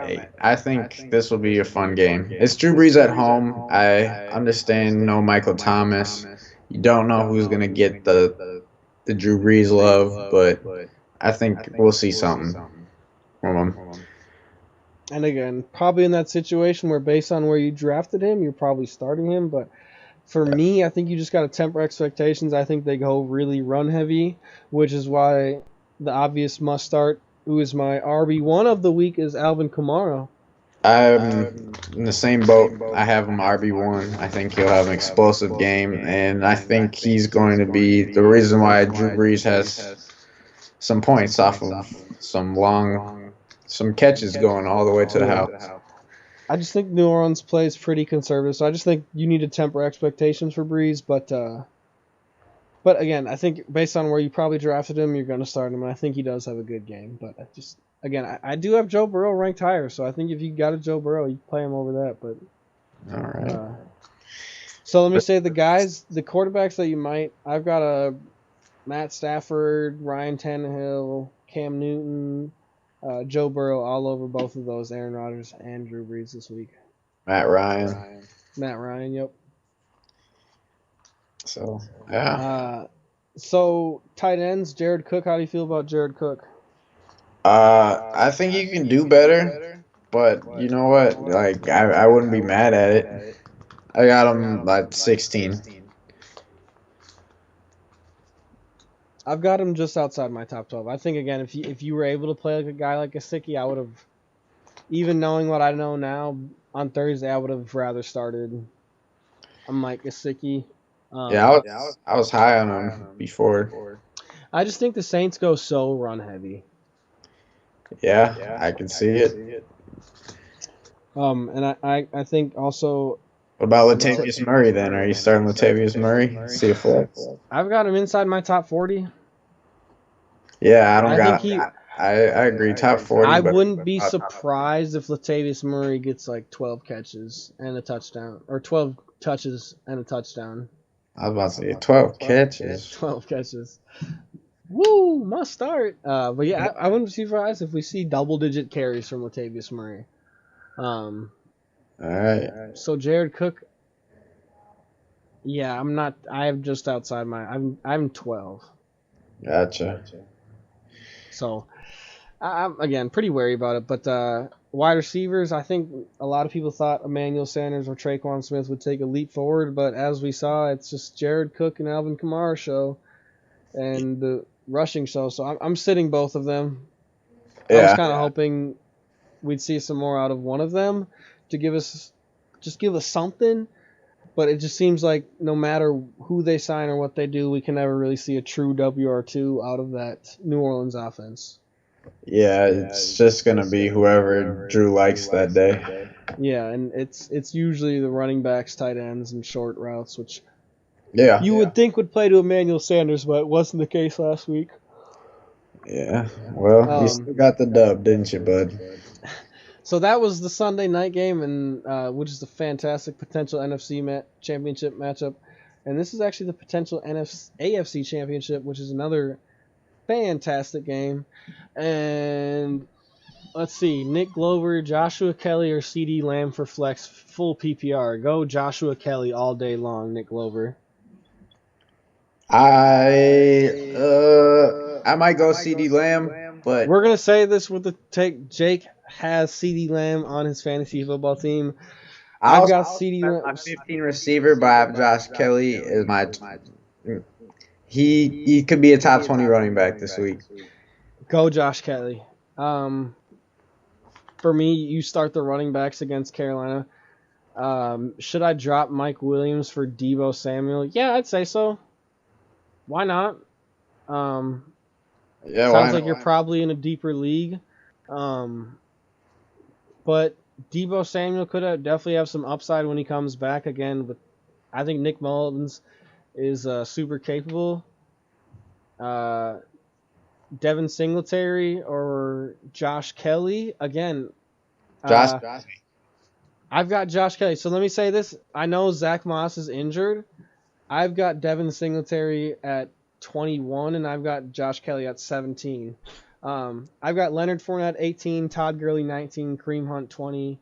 8. I think this will be a fun game. It's Drew Brees at home. I understand no Michael Thomas. You don't know who's going to get the Drew Brees love, but I think we'll see something from him. And again, probably in that situation where based on where you drafted him, you're probably starting him. But for me, I think you just got to temper expectations. I think they go really run heavy, which is why the obvious must start, who is my RB1 of the week, is Alvin Kamara. I'm in the same boat. I have him RB1. I think he'll have an explosive game, and I think he's going to be the reason why Drew Brees has some points off of some catches going all the way to the house. I just think New Orleans plays pretty conservative, so I just think you need to temper expectations for Brees. But again, I think based on where you probably drafted him, you're going to start him, and I think he does have a good game. But I do have Joe Burrow ranked higher, so I think if you got a Joe Burrow, you play him over that. But all right. So let me say the quarterbacks that you might. I've got a Matt Stafford, Ryan Tannehill, Cam Newton, Joe Burrow all over both of those, Aaron Rodgers and Drew Brees this week. Matt Ryan, yep. So, yeah. So tight ends, Jared Cook. How do you feel about Jared Cook? I think you can do better, but you know what? Like, I wouldn't be mad at it. I got him like 16. I've got him just outside my top 12. I think again, if you were able to play like a guy like Gesicki, I would have even knowing what I know now, on Thursday I would have rather started Mike Gesicki. I was high on him before. I just think the Saints go so run heavy. Yeah, I can see it. And I think also What about Latavius Murray then? Are you starting Latavius Murray? See a flex? I've got him inside my top 40. Yeah, I don't I got. think I agree. Top 40. I but wouldn't be surprised if Latavius Murray gets like 12 catches and a touchdown, or 12 touches and a touchdown. I was about to say 12 catches. 12 catches. Woo, must start. But yeah, I wouldn't be surprised if we see double-digit carries from Latavius Murray. All right. So Jared Cook. Yeah, I'm not. I'm just outside my. I'm 12. Gotcha. So, I'm again pretty wary about it. But wide receivers, I think a lot of people thought Emmanuel Sanders or Traquan Smith would take a leap forward, but as we saw, it's just Jared Cook and Alvin Kamara show, and the rushing show. So I'm sitting both of them. I was kind of hoping we'd see some more out of one of them to give us something. But it just seems like no matter who they sign or what they do, we can never really see a true WR2 out of that New Orleans offense. Yeah, it's just going to be whoever Drew likes that day. Yeah, and it's usually the running backs, tight ends, and short routes, which you would think would play to Emmanuel Sanders, but it wasn't the case last week. Yeah, well, you still got the dub, didn't you, bud? So that was the Sunday night game, and which is a fantastic potential NFC championship matchup. And this is actually the potential AFC championship, which is another fantastic game. And let's see, Nick Glover, Joshua Kelly, or CeeDee Lamb for flex, full PPR. Go Joshua Kelly all day long, Nick Glover. I might go CeeDee Lamb, but we're gonna say this with the take. Jake has CeeDee Lamb on his fantasy football team. I've got CeeDee Lamb. I'm 15 receiver, but I have Josh Kelly as my. He could be a top 20 running back this week. Go Josh Kelly. For me, you start the running backs against Carolina. Should I drop Mike Williams for Deebo Samuel? Yeah, I'd say so. Why not? Sounds like you're probably in a deeper league. But Deebo Samuel could definitely have some upside when he comes back again. But I think Nick Mullins is super capable. Devin Singletary or Josh Kelly again. I've got Josh Kelly. So let me say this: I know Zach Moss is injured. I've got Devin Singletary at 21, and I've got Josh Kelly at 17. I've got Leonard Fournette 18, Todd Gurley 19, Kareem Hunt 20,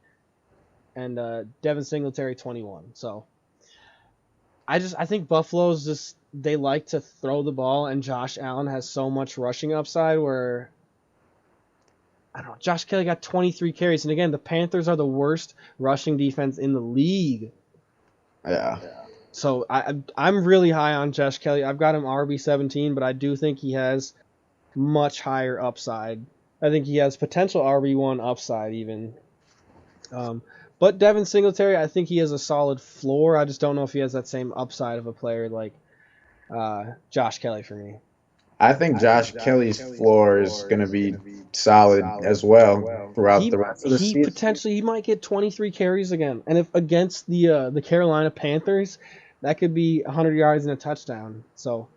and Devin Singletary 21. So I think Buffalo's just they like to throw the ball, and Josh Allen has so much rushing upside where I don't know. Josh Kelly got 23 carries, and again, the Panthers are the worst rushing defense in the league. Yeah. So I'm really high on Josh Kelly. I've got him RB17, but I do think he has much higher upside. I think he has potential RB1 upside even. But Devin Singletary, I think he has a solid floor. I just don't know if he has that same upside of a player like Josh Kelly for me. I think Josh Kelly's floor is going to be solid as well throughout the rest of the season. Potentially he might get 23 carries again, and if against the Carolina Panthers, that could be 100 yards and a touchdown. So,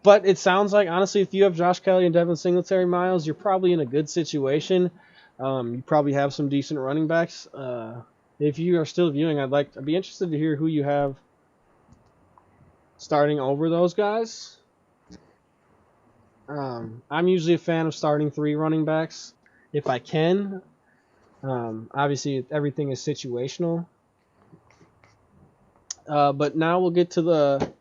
but it sounds like honestly, if you have Josh Kelly and Devin Singletary, Miles, you're probably in a good situation. You probably have some decent running backs. If you are still viewing, I'd be interested to hear who you have starting over those guys. I'm usually a fan of starting 3 running backs if I can. Obviously, everything is situational. But now we'll get to the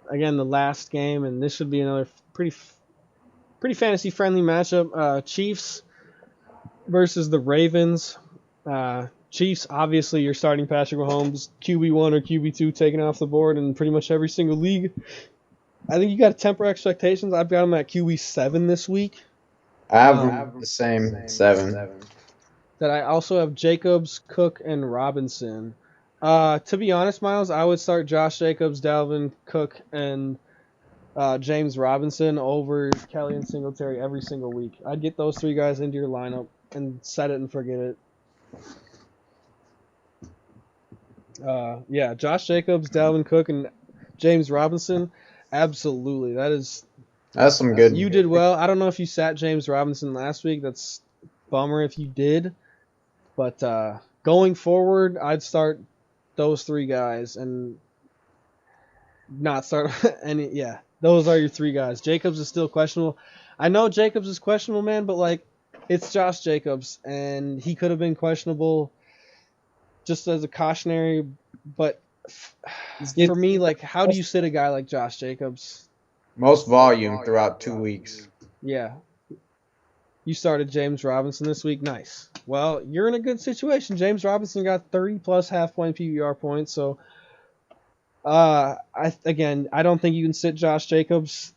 last game, and this should be another pretty fantasy-friendly matchup. Chiefs versus the Ravens. Chiefs, obviously, you're starting Patrick Mahomes, QB1 or QB2 taken off the board in pretty much every single league. I think you got to temper expectations. I've got him at QB7 this week. I have the same 7. That I also have Jacobs, Cook, and Robinson. To be honest, Miles, I would start Josh Jacobs, Dalvin Cook, and James Robinson over Kelly and Singletary every single week. I'd get those 3 guys into your lineup and set it and forget it. Yeah, Josh Jacobs, Dalvin Cook, and James Robinson. Absolutely. That's some good. You did well. I don't know if you sat James Robinson last week. That's bummer if you did. But going forward, I'd start those 3 guys and not start any. Yeah, those are your 3 guys. Jacobs is still questionable. I know Jacobs is questionable, man, but like it's Josh Jacobs, and he could have been questionable just as a cautionary. But for me, like, how do you sit a guy like Josh Jacobs? Most volume throughout 2 weeks. Yeah. You started James Robinson this week. Nice. Well, you're in a good situation. James Robinson got 30-plus half-point PPR points. So, I don't think you can sit Josh Jacobs.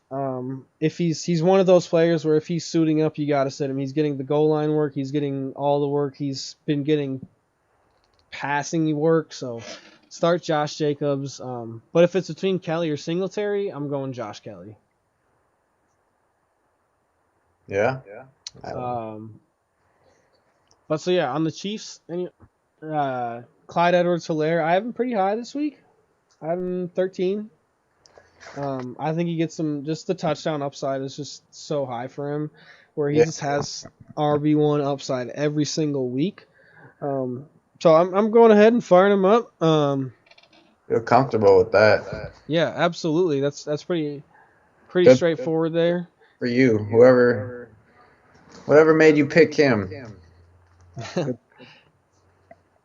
If he's one of those players where if he's suiting up, you got to sit him. He's getting the goal line work. He's getting all the work. He's been getting passing work. So, start Josh Jacobs. But if it's between Kelly or Singletary, I'm going Josh Kelly. Yeah. But so yeah, on the Chiefs, Clyde Edwards-Helaire, I have him pretty high this week. I have him 13. I think he gets just the touchdown upside is just so high for him, where he just has RB1 upside every single week. So I'm going ahead and firing him up. Feel comfortable with that. Yeah, absolutely. That's pretty Good. straightforward there. For you, whatever made you pick him.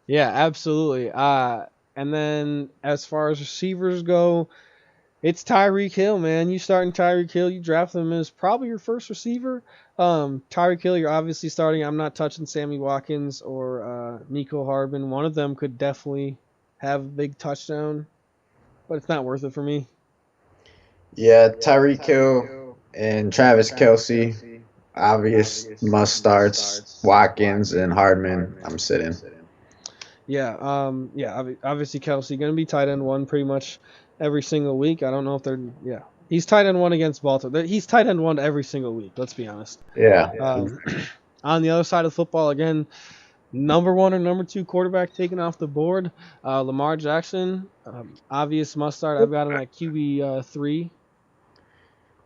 Yeah, absolutely. And then as far as receivers go, it's Tyreek Hill, man. You starting Tyreek Hill, you draft him as probably your first receiver. Tyreek Hill, you're obviously starting. I'm not touching Sammy Watkins or Nico Harbin. One of them could definitely have a big touchdown, but it's not worth it for me. Yeah, Tyreek Hill and Travis Kelce, obvious must starts. Watkins and Hardman, I'm sitting. Yeah, obviously Kelce going to be tight end 1 pretty much every single week. I don't know if they're he's tight end 1 against Baltimore. He's tight end 1 every single week. Let's be honest. Yeah. On the other side of the football, again, number 1 or number 2 quarterback taken off the board, Lamar Jackson, obvious must start. I've got him at QB 3.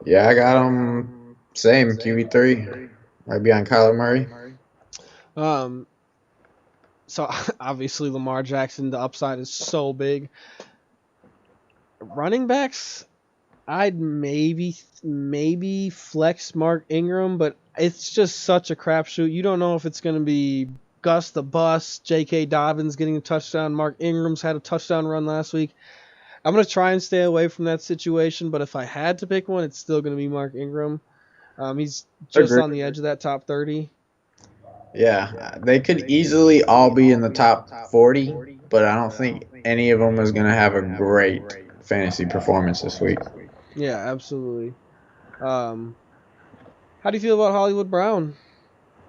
Yeah, I got him same QB3, right behind Kyler Murray. So obviously Lamar Jackson, the upside is so big. Running backs, I'd maybe flex Mark Ingram, but it's just such a crapshoot. You don't know if it's going to be Gus the Bus, J.K. Dobbins getting a touchdown. Mark Ingram's had a touchdown run last week. I'm going to try and stay away from that situation, but if I had to pick one, it's still going to be Mark Ingram. He's just on the edge of that top 30. Yeah, they could easily all be in the top 40, but I don't think any of them is going to have a great fantasy performance this week. Yeah, absolutely. How do you feel about Hollywood Brown?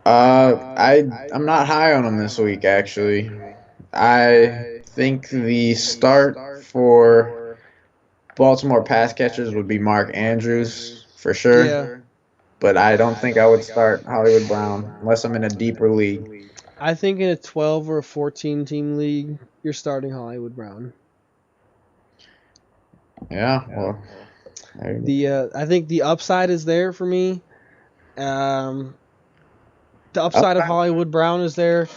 I'm not high on him this week, actually. I think the start for Baltimore pass catchers would be Mark Andrews for sure. Yeah. But I don't think I would start Hollywood Brown unless I'm in a deeper league. I think in a 12 or a 14 team league, you're starting Hollywood Brown. Yeah, well, I think the upside is there for me. The upside of Hollywood Brown is there.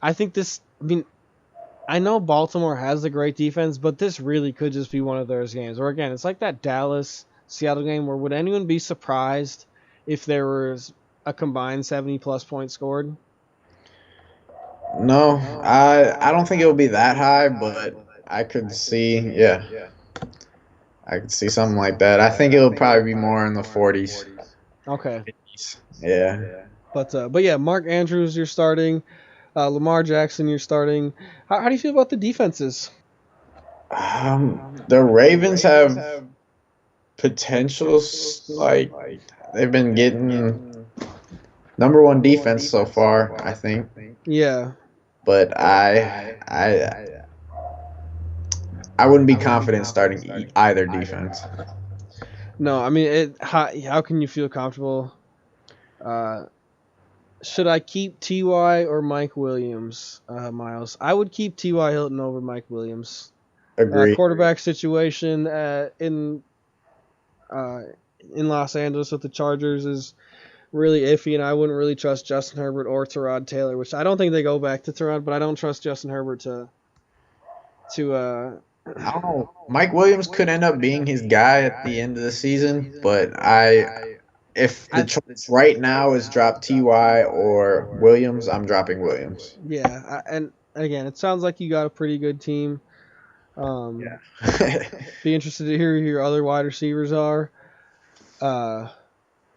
I think I know Baltimore has a great defense, but this really could just be one of those games where, again, it's like that Dallas-Seattle game where would anyone be surprised if there was a combined 70-plus points scored? No, I don't think it will be that high, but I could see, I could see something like that. I think it'll probably be more in the 40s. Okay. Yeah. But yeah, Mark Andrews, you're starting. Lamar Jackson, you're starting. How do you feel about the defenses? The Ravens have potential, like they've been getting Number one defense so far, I think. Yeah. But I wouldn't be confident starting either defense. No, I mean, how can you feel comfortable? Should I keep Ty or Mike Williams, Miles? I would keep Ty Hilton over Mike Williams. Agree. Quarterback situation in Los Angeles with the Chargers is really iffy, and I wouldn't really trust Justin Herbert or Tyrod Taylor, which I don't think they go back to Tyrod, but I don't trust Justin Herbert to I don't know. Mike Williams could end up being his guy at the end of the season, but if the choice right now is drop Ty or Williams, I'm dropping Williams. Yeah, and again, it sounds like you got a pretty good team. Be interested to hear who your other wide receivers are. But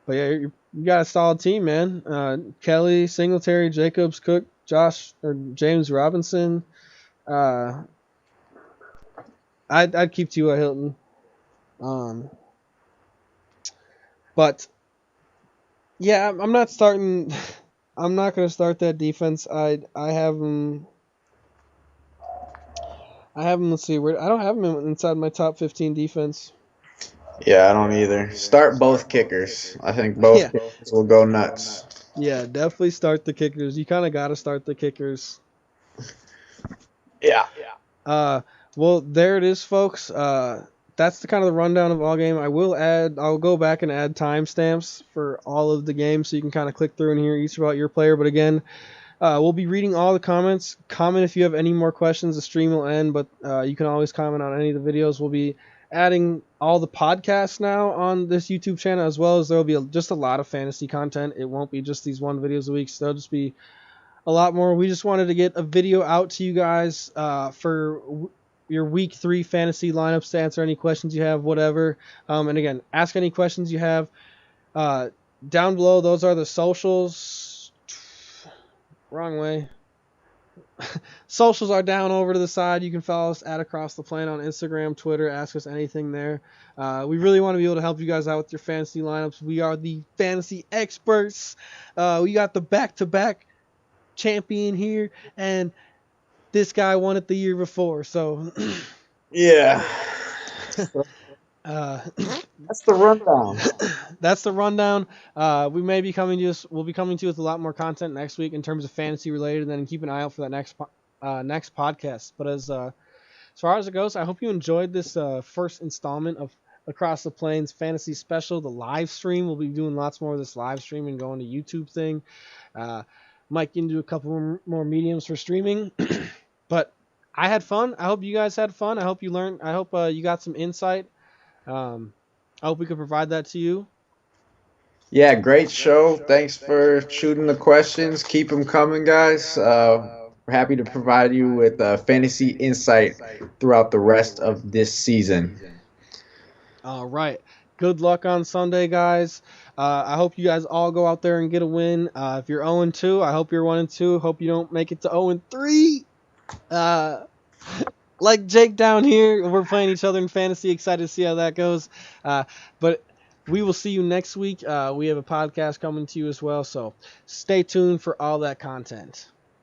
yeah, you got a solid team, man. Kelly, Singletary, Jacobs, Cook, James Robinson. I'd keep T.Y. Hilton. But yeah, I'm not starting. I'm not going to start that defense. I have them. Let's see. I don't have them inside my top 15 defense. Yeah, I don't either. Start both kickers. I think both kickers will go nuts. Yeah, definitely start the kickers. You kind of got to start the kickers. Yeah. Well, there it is, folks. That's the kind of the rundown of all game. I'll go back and add timestamps for all of the games so you can kind of click through and hear each about your player. But again, we'll be reading all the comments. Comment if you have any more questions. The stream will end, but you can always comment on any of the videos. We'll be adding all the podcasts now on this YouTube channel, as well as there will be just a lot of fantasy content. It won't be just these one videos a week. So there'll just be a lot more. We just wanted to get a video out to you guys for your week 3 fantasy lineups to answer any questions you have, whatever. And again, ask any questions you have down below. Those are the socials. Wrong way. Socials are down over to the side. You can follow us at Across the Plane on Instagram, Twitter. Ask us anything there. We really want to be able to help you guys out with your fantasy lineups. We are the fantasy experts. We got the back-to-back champion here, and this guy won it the year before. So yeah. That's the rundown. That's the rundown. We'll be coming to you with a lot more content next week in terms of fantasy related, and then keep an eye out for that next podcast. But as far as it goes, I hope you enjoyed this first installment of Across the Plains Fantasy Special, the live stream. We'll be doing lots more of this live stream and going to YouTube thing. Might get into a couple more mediums for streaming. But I had fun. I hope you guys had fun. I hope you learned. I hope you got some insight. I hope we could provide that to you. Yeah, great show. Thanks for shooting the questions. Keep them coming, guys. We're happy to provide you with fantasy insight throughout the rest of this season. All right. Good luck on Sunday, guys. I hope you guys all go out there and get a win. If you're 0-2, I hope you're 1-2. Hope you don't make it to 0-3. Like Jake down here, we're playing each other in fantasy. Excited to see how that goes. But we will see you next week. We have a podcast coming to you as well, so stay tuned for all that content.